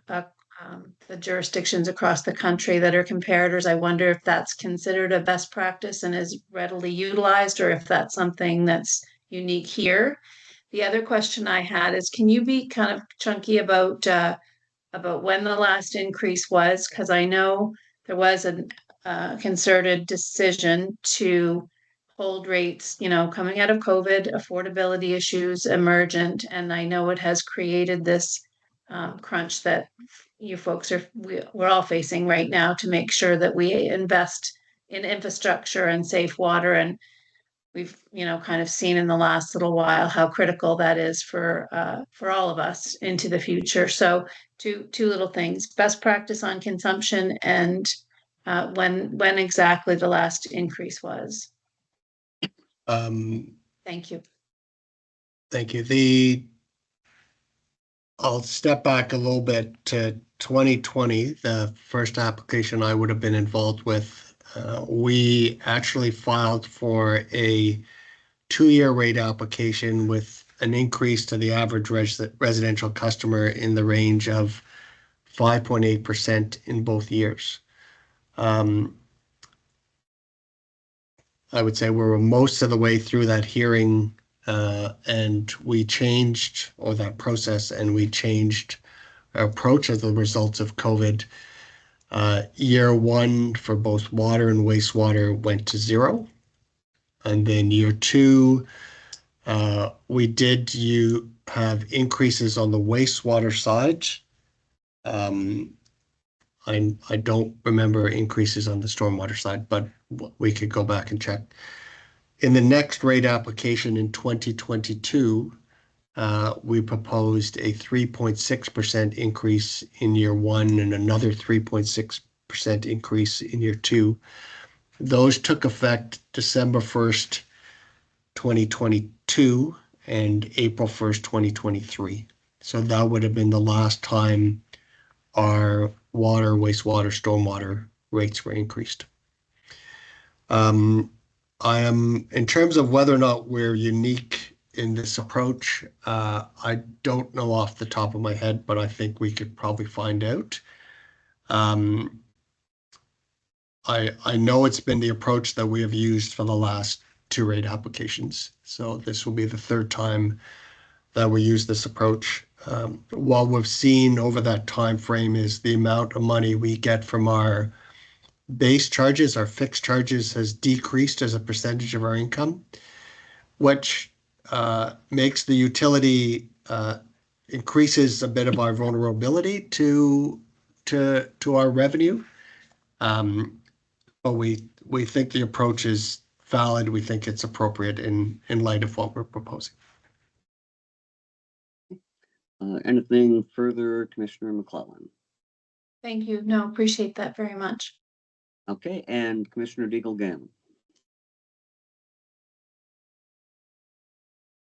jurisdictions across the country that are comparators, I wonder if that's considered a best practice and is readily utilized, or if that's something that's unique here. The other question I had is, can you be kind of chunky about when the last increase was? Because I know there was a concerted decision to hold rates, coming out of COVID, affordability issues emergent, and I know it has created this crunch that you folks we're all facing right now to make sure that we invest in infrastructure and safe water. And we've kind of seen in the last little while how critical that is for all of us into the future. So two little things: best practice on consumption, and when exactly the last increase was. Thank you. Thank you. I'll step back a little bit to 2020, the first application I would have been involved with. We actually filed for a 2-year rate application with an increase to the average residential customer in the range of 5.8% in both years. I would say we're most of the way through that hearing, and we changed, or that process, and we changed our approach as a result of COVID. Year 1 for both water and wastewater went to 0. And then year 2, we did have increases on the wastewater side. I don't remember increases on the stormwater side, but we could go back and check. In the next rate application in 2022, we proposed a 3.6% increase in year 1 and another 3.6% increase in year 2. Those took effect December 1st, 2022 and April 1st, 2023. So that would have been the last time our water, wastewater, stormwater rates were increased. In terms of whether or not we're unique in this approach, I don't know off the top of my head, but I think we could probably find out. I know it's been the approach that we have used for the last 2 rate applications. So this will be the 3rd time that we use this approach. What we've seen over that time frame is the amount of money we get from our base charges, our fixed charges, has decreased as a percentage of our income, which makes the utility increases a bit of our vulnerability to our revenue. But we think the approach is valid. We think it's appropriate in light of what we're proposing. Anything further, Commissioner McClellan? Thank you. No, appreciate that very much. Okay, and Commissioner Deagle-Gammon.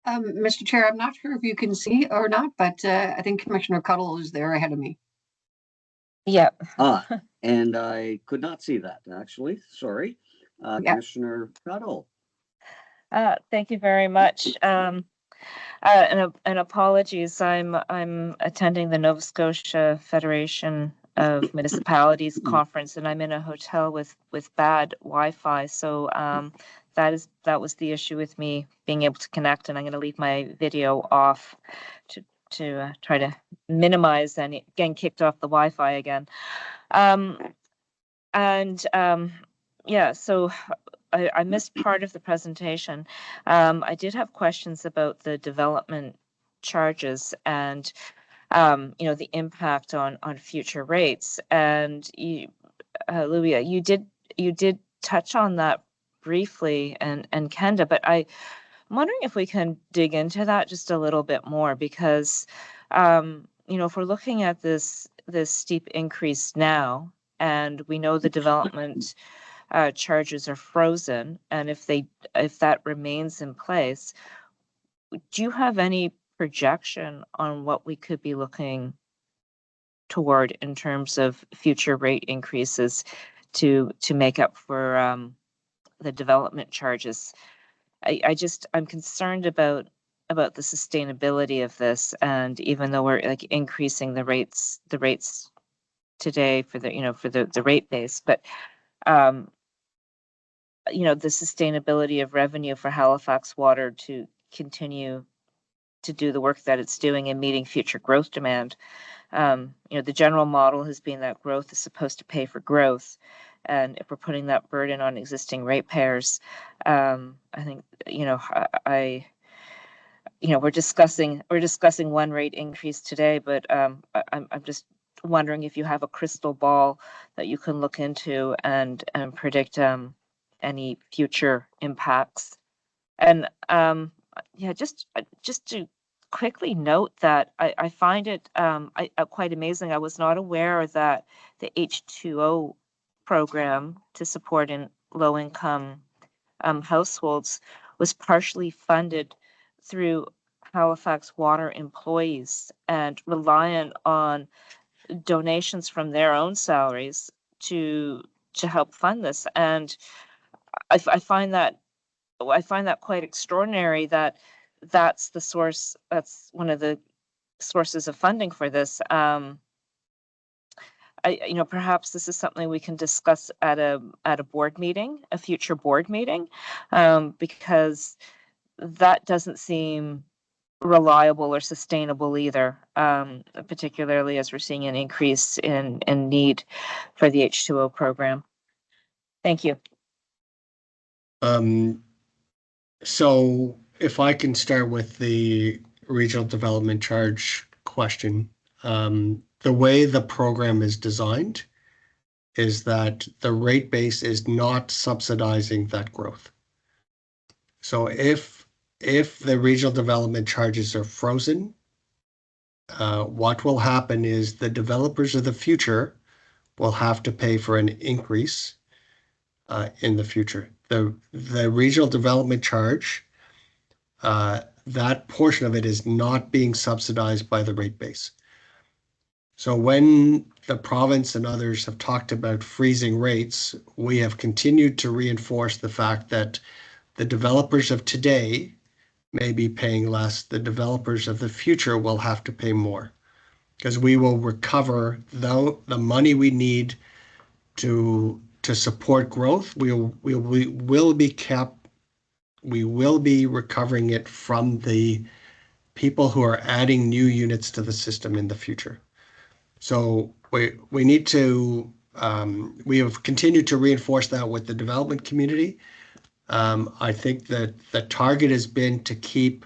Mr. Chair, I'm not sure if you can see or not, but I think Commissioner Cuddle is there ahead of me. Yeah. And I could not see that, actually. Sorry. Yeah. Commissioner Cuddle. Thank you very much. And apologies. I'm attending the Nova Scotia Federation of Municipalities conference, and I'm in a hotel with bad Wi-Fi. So that was the issue with me being able to connect, and I'm going to leave my video off to try to minimize any getting kicked off the Wi-Fi again. Yeah, so I missed part of the presentation. I did have questions about the development charges and the impact on future rates. And Louis, you did touch on that briefly, and Kenda, but I'm wondering if we can dig into that just a little bit more, because if we're looking at this steep increase now, and we know the development charges are frozen, and if that remains in place, do you have any projection on what we could be looking toward in terms of future rate increases to make up for the development charges? I'm concerned about the sustainability of this, and even though we're like increasing the rates today for the rate base, but the sustainability of revenue for Halifax Water to continue to do the work that it's doing in meeting future growth demand. The general model has been that growth is supposed to pay for growth, and if we're putting that burden on existing ratepayers, I think we're discussing one rate increase today, but I'm just wondering if you have a crystal ball that you can look into and predict any future impacts. And just to quickly note that I find it quite amazing. I was not aware that the H2O program to support in low-income households was partially funded through Halifax Water employees and reliant on donations from their own salaries to help fund this. And I find that quite extraordinary that that's the source. That's one of the sources of funding for this. Perhaps this is something we can discuss at a board meeting, a future board meeting, because that doesn't seem reliable or sustainable either, particularly as we're seeing an increase in need for the H2O program. Thank you. So if I can start with the regional development charge question, the way the program is designed is that the rate base is not subsidizing that growth. So if the regional development charges are frozen, what will happen is the developers of the future will have to pay for an increase in the future. The regional development charge, that portion of it is not being subsidized by the rate base. So when the province and others have talked about freezing rates, we have continued to reinforce the fact that the developers of today may be paying less. The developers of the future will have to pay more, because we will recover the money we need to to support growth, we will be recovering it from the people who are adding new units to the system in the future. So we need to, we have continued to reinforce that with the development community. I think that the target has been to keep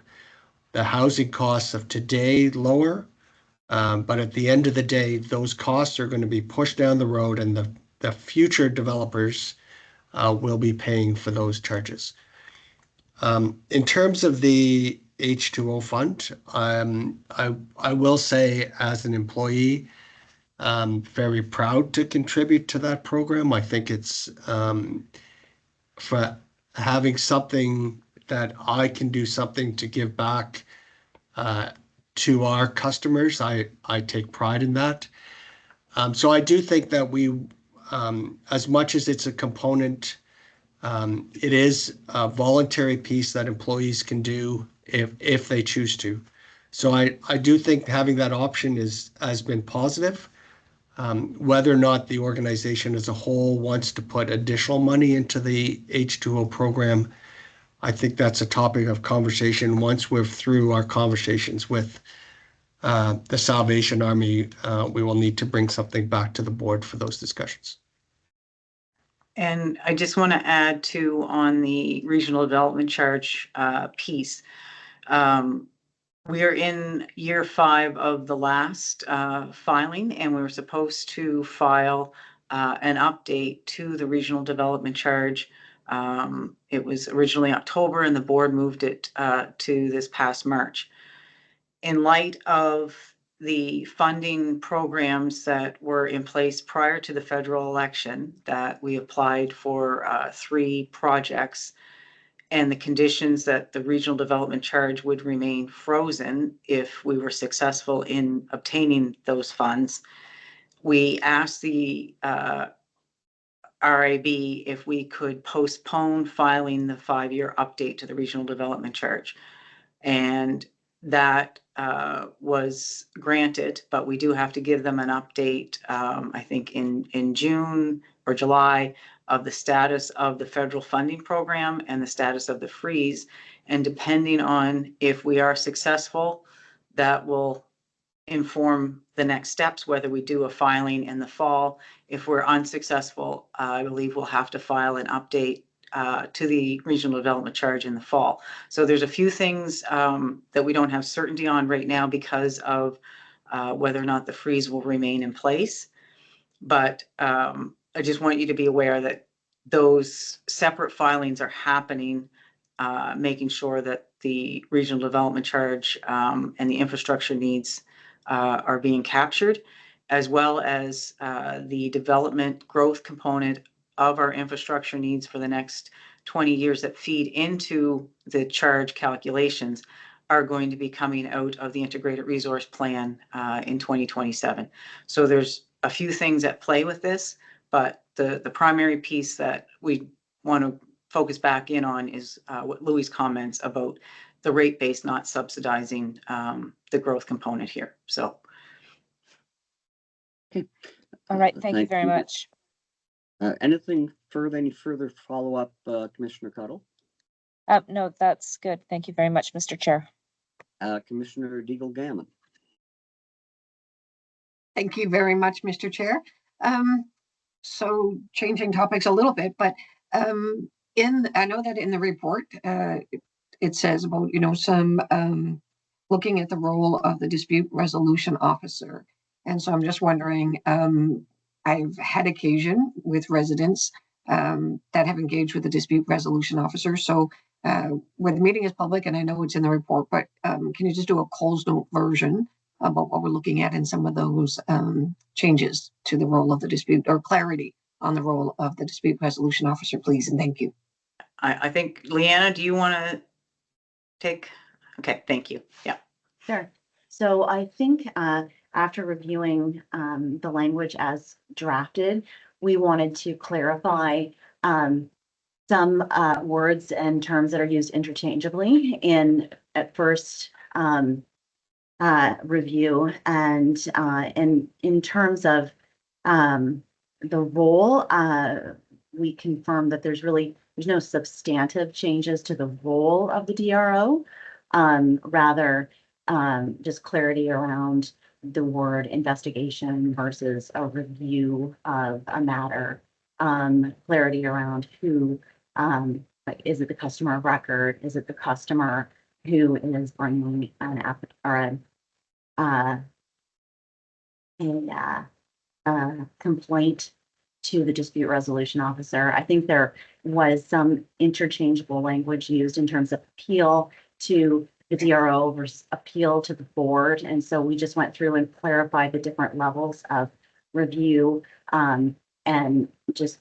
the housing costs of today lower. But at the end of the day, those costs are going to be pushed down the road, and the future developers will be paying for those charges. In terms of the H2O fund, I will say as an employee, I'm very proud to contribute to that program. I think it's for having something that I can do something to give back to our customers. I take pride in that. So I do think that we, as much as it's a component, it is a voluntary piece that employees can do if they choose to. So I do think having that option has been positive. Whether or not the organization as a whole wants to put additional money into the H2O program, I think that's a topic of conversation once we're through our conversations with the Salvation Army. We will need to bring something back to the board for those discussions. And I just want to add to on the regional development charge piece. We are in year 5 of the last filing, and we were supposed to file an update to the regional development charge. It was originally October, and the board moved it to this past March. In light of the funding programs that were in place prior to the federal election, that we applied for 3 projects, and the conditions that the regional development charge would remain frozen if we were successful in obtaining those funds, we asked the RAB if we could postpone filing the 5-year update to the regional development charge. And that was granted, but we do have to give them an update, I think in June or July, of the status of the federal funding program and the status of the freeze. And depending on if we are successful, that will inform the next steps, whether we do a filing in the fall. If we're unsuccessful, I believe we'll have to file an update to the regional development charge in the fall. So there's a few things that we don't have certainty on right now because of whether or not the freeze will remain in place. But I just want you to be aware that those separate filings are happening, making sure that the regional development charge and the infrastructure needs are being captured, as well as the development growth component of our infrastructure needs for the next 20 years that feed into the charge calculations are going to be coming out of the integrated resource plan in 2027. So there's a few things at play with this, but the primary piece that we want to focus back in on is what Louis' comments about the rate base not subsidizing the growth component here. So. Okay. All right, thank you very much. Anything further, any further follow-up, Commissioner Cuddle? No, that's good. Thank you very much, Mr. Chair. Commissioner Deagle-Gammon. Thank you very much, Mr. Chair. So changing topics a little bit, but I know that in the report, it says about, some looking at the role of the dispute resolution officer. And so I'm just wondering, I've had occasion with residents that have engaged with the dispute resolution officer. So when the meeting is public, and I know it's in the report, but can you just do a Coles Note version about what we're looking at in some of those changes to the role of the dispute, or clarity on the role of the dispute resolution officer, please, and thank you. I think, Leanna, do you want to take? Okay, thank you. Yeah. Sure. So I think after reviewing the language as drafted, we wanted to clarify some words and terms that are used interchangeably in at first review, and in terms of the role, we confirmed that there's no substantive changes to the role of the DRO. Rather, just clarity around the word investigation versus a review of a matter. Clarity around who, like, is it the customer of record? Is it the customer who is bringing an app or a complaint to the dispute resolution officer? I think there was some interchangeable language used in terms of appeal to the DRO versus appeal to the board. And so we just went through and clarified the different levels of review, and just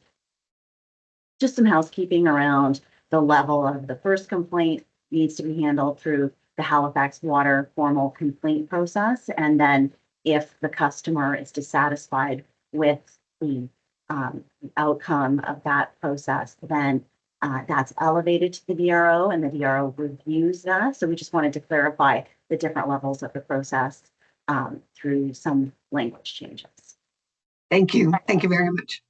some housekeeping around the level of the first complaint needs to be handled through the Halifax Water formal complaint process. And then if the customer is dissatisfied with the outcome of that process, then that's elevated to the DRO, and the DRO reviews that. So we just wanted to clarify the different levels of the process through some language changes. Thank you. Thank you very much.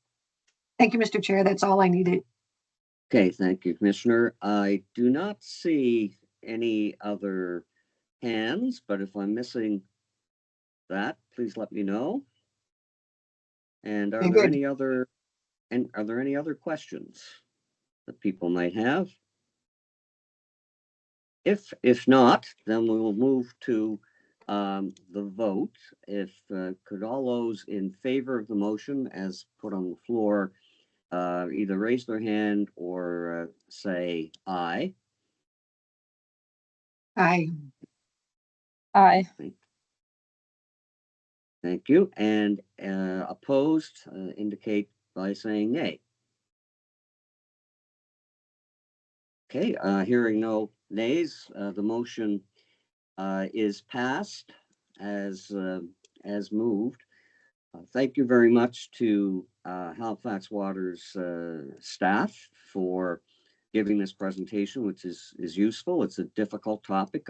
Thank you, Mr. Chair. That's all I needed. Okay, thank you, Commissioner. I do not see any other hands, but if I'm missing that, please let me know. And are Very there good. any other questions that people might have? If not, then we will move to the vote. If could all those in favor of the motion as put on the floor either raise their hand or say aye. Aye. Aye. Thank you. And opposed indicate by saying nay. Okay, hearing no nays, the motion is passed as moved. Thank you very much to Halifax Water's staff for giving this presentation, which is useful. It's a difficult topic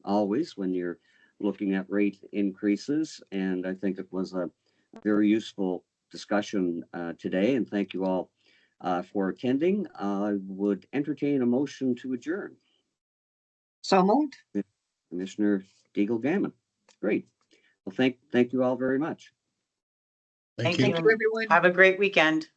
always when you're looking at rate increases, and I think it was a very useful discussion today, and thank you all for attending. I would entertain a motion to adjourn. So moved. Commissioner Deagle-Gammon. Great. Well, thank you all very much. Thank Thank you. Thank you, everyone. Have a great weekend.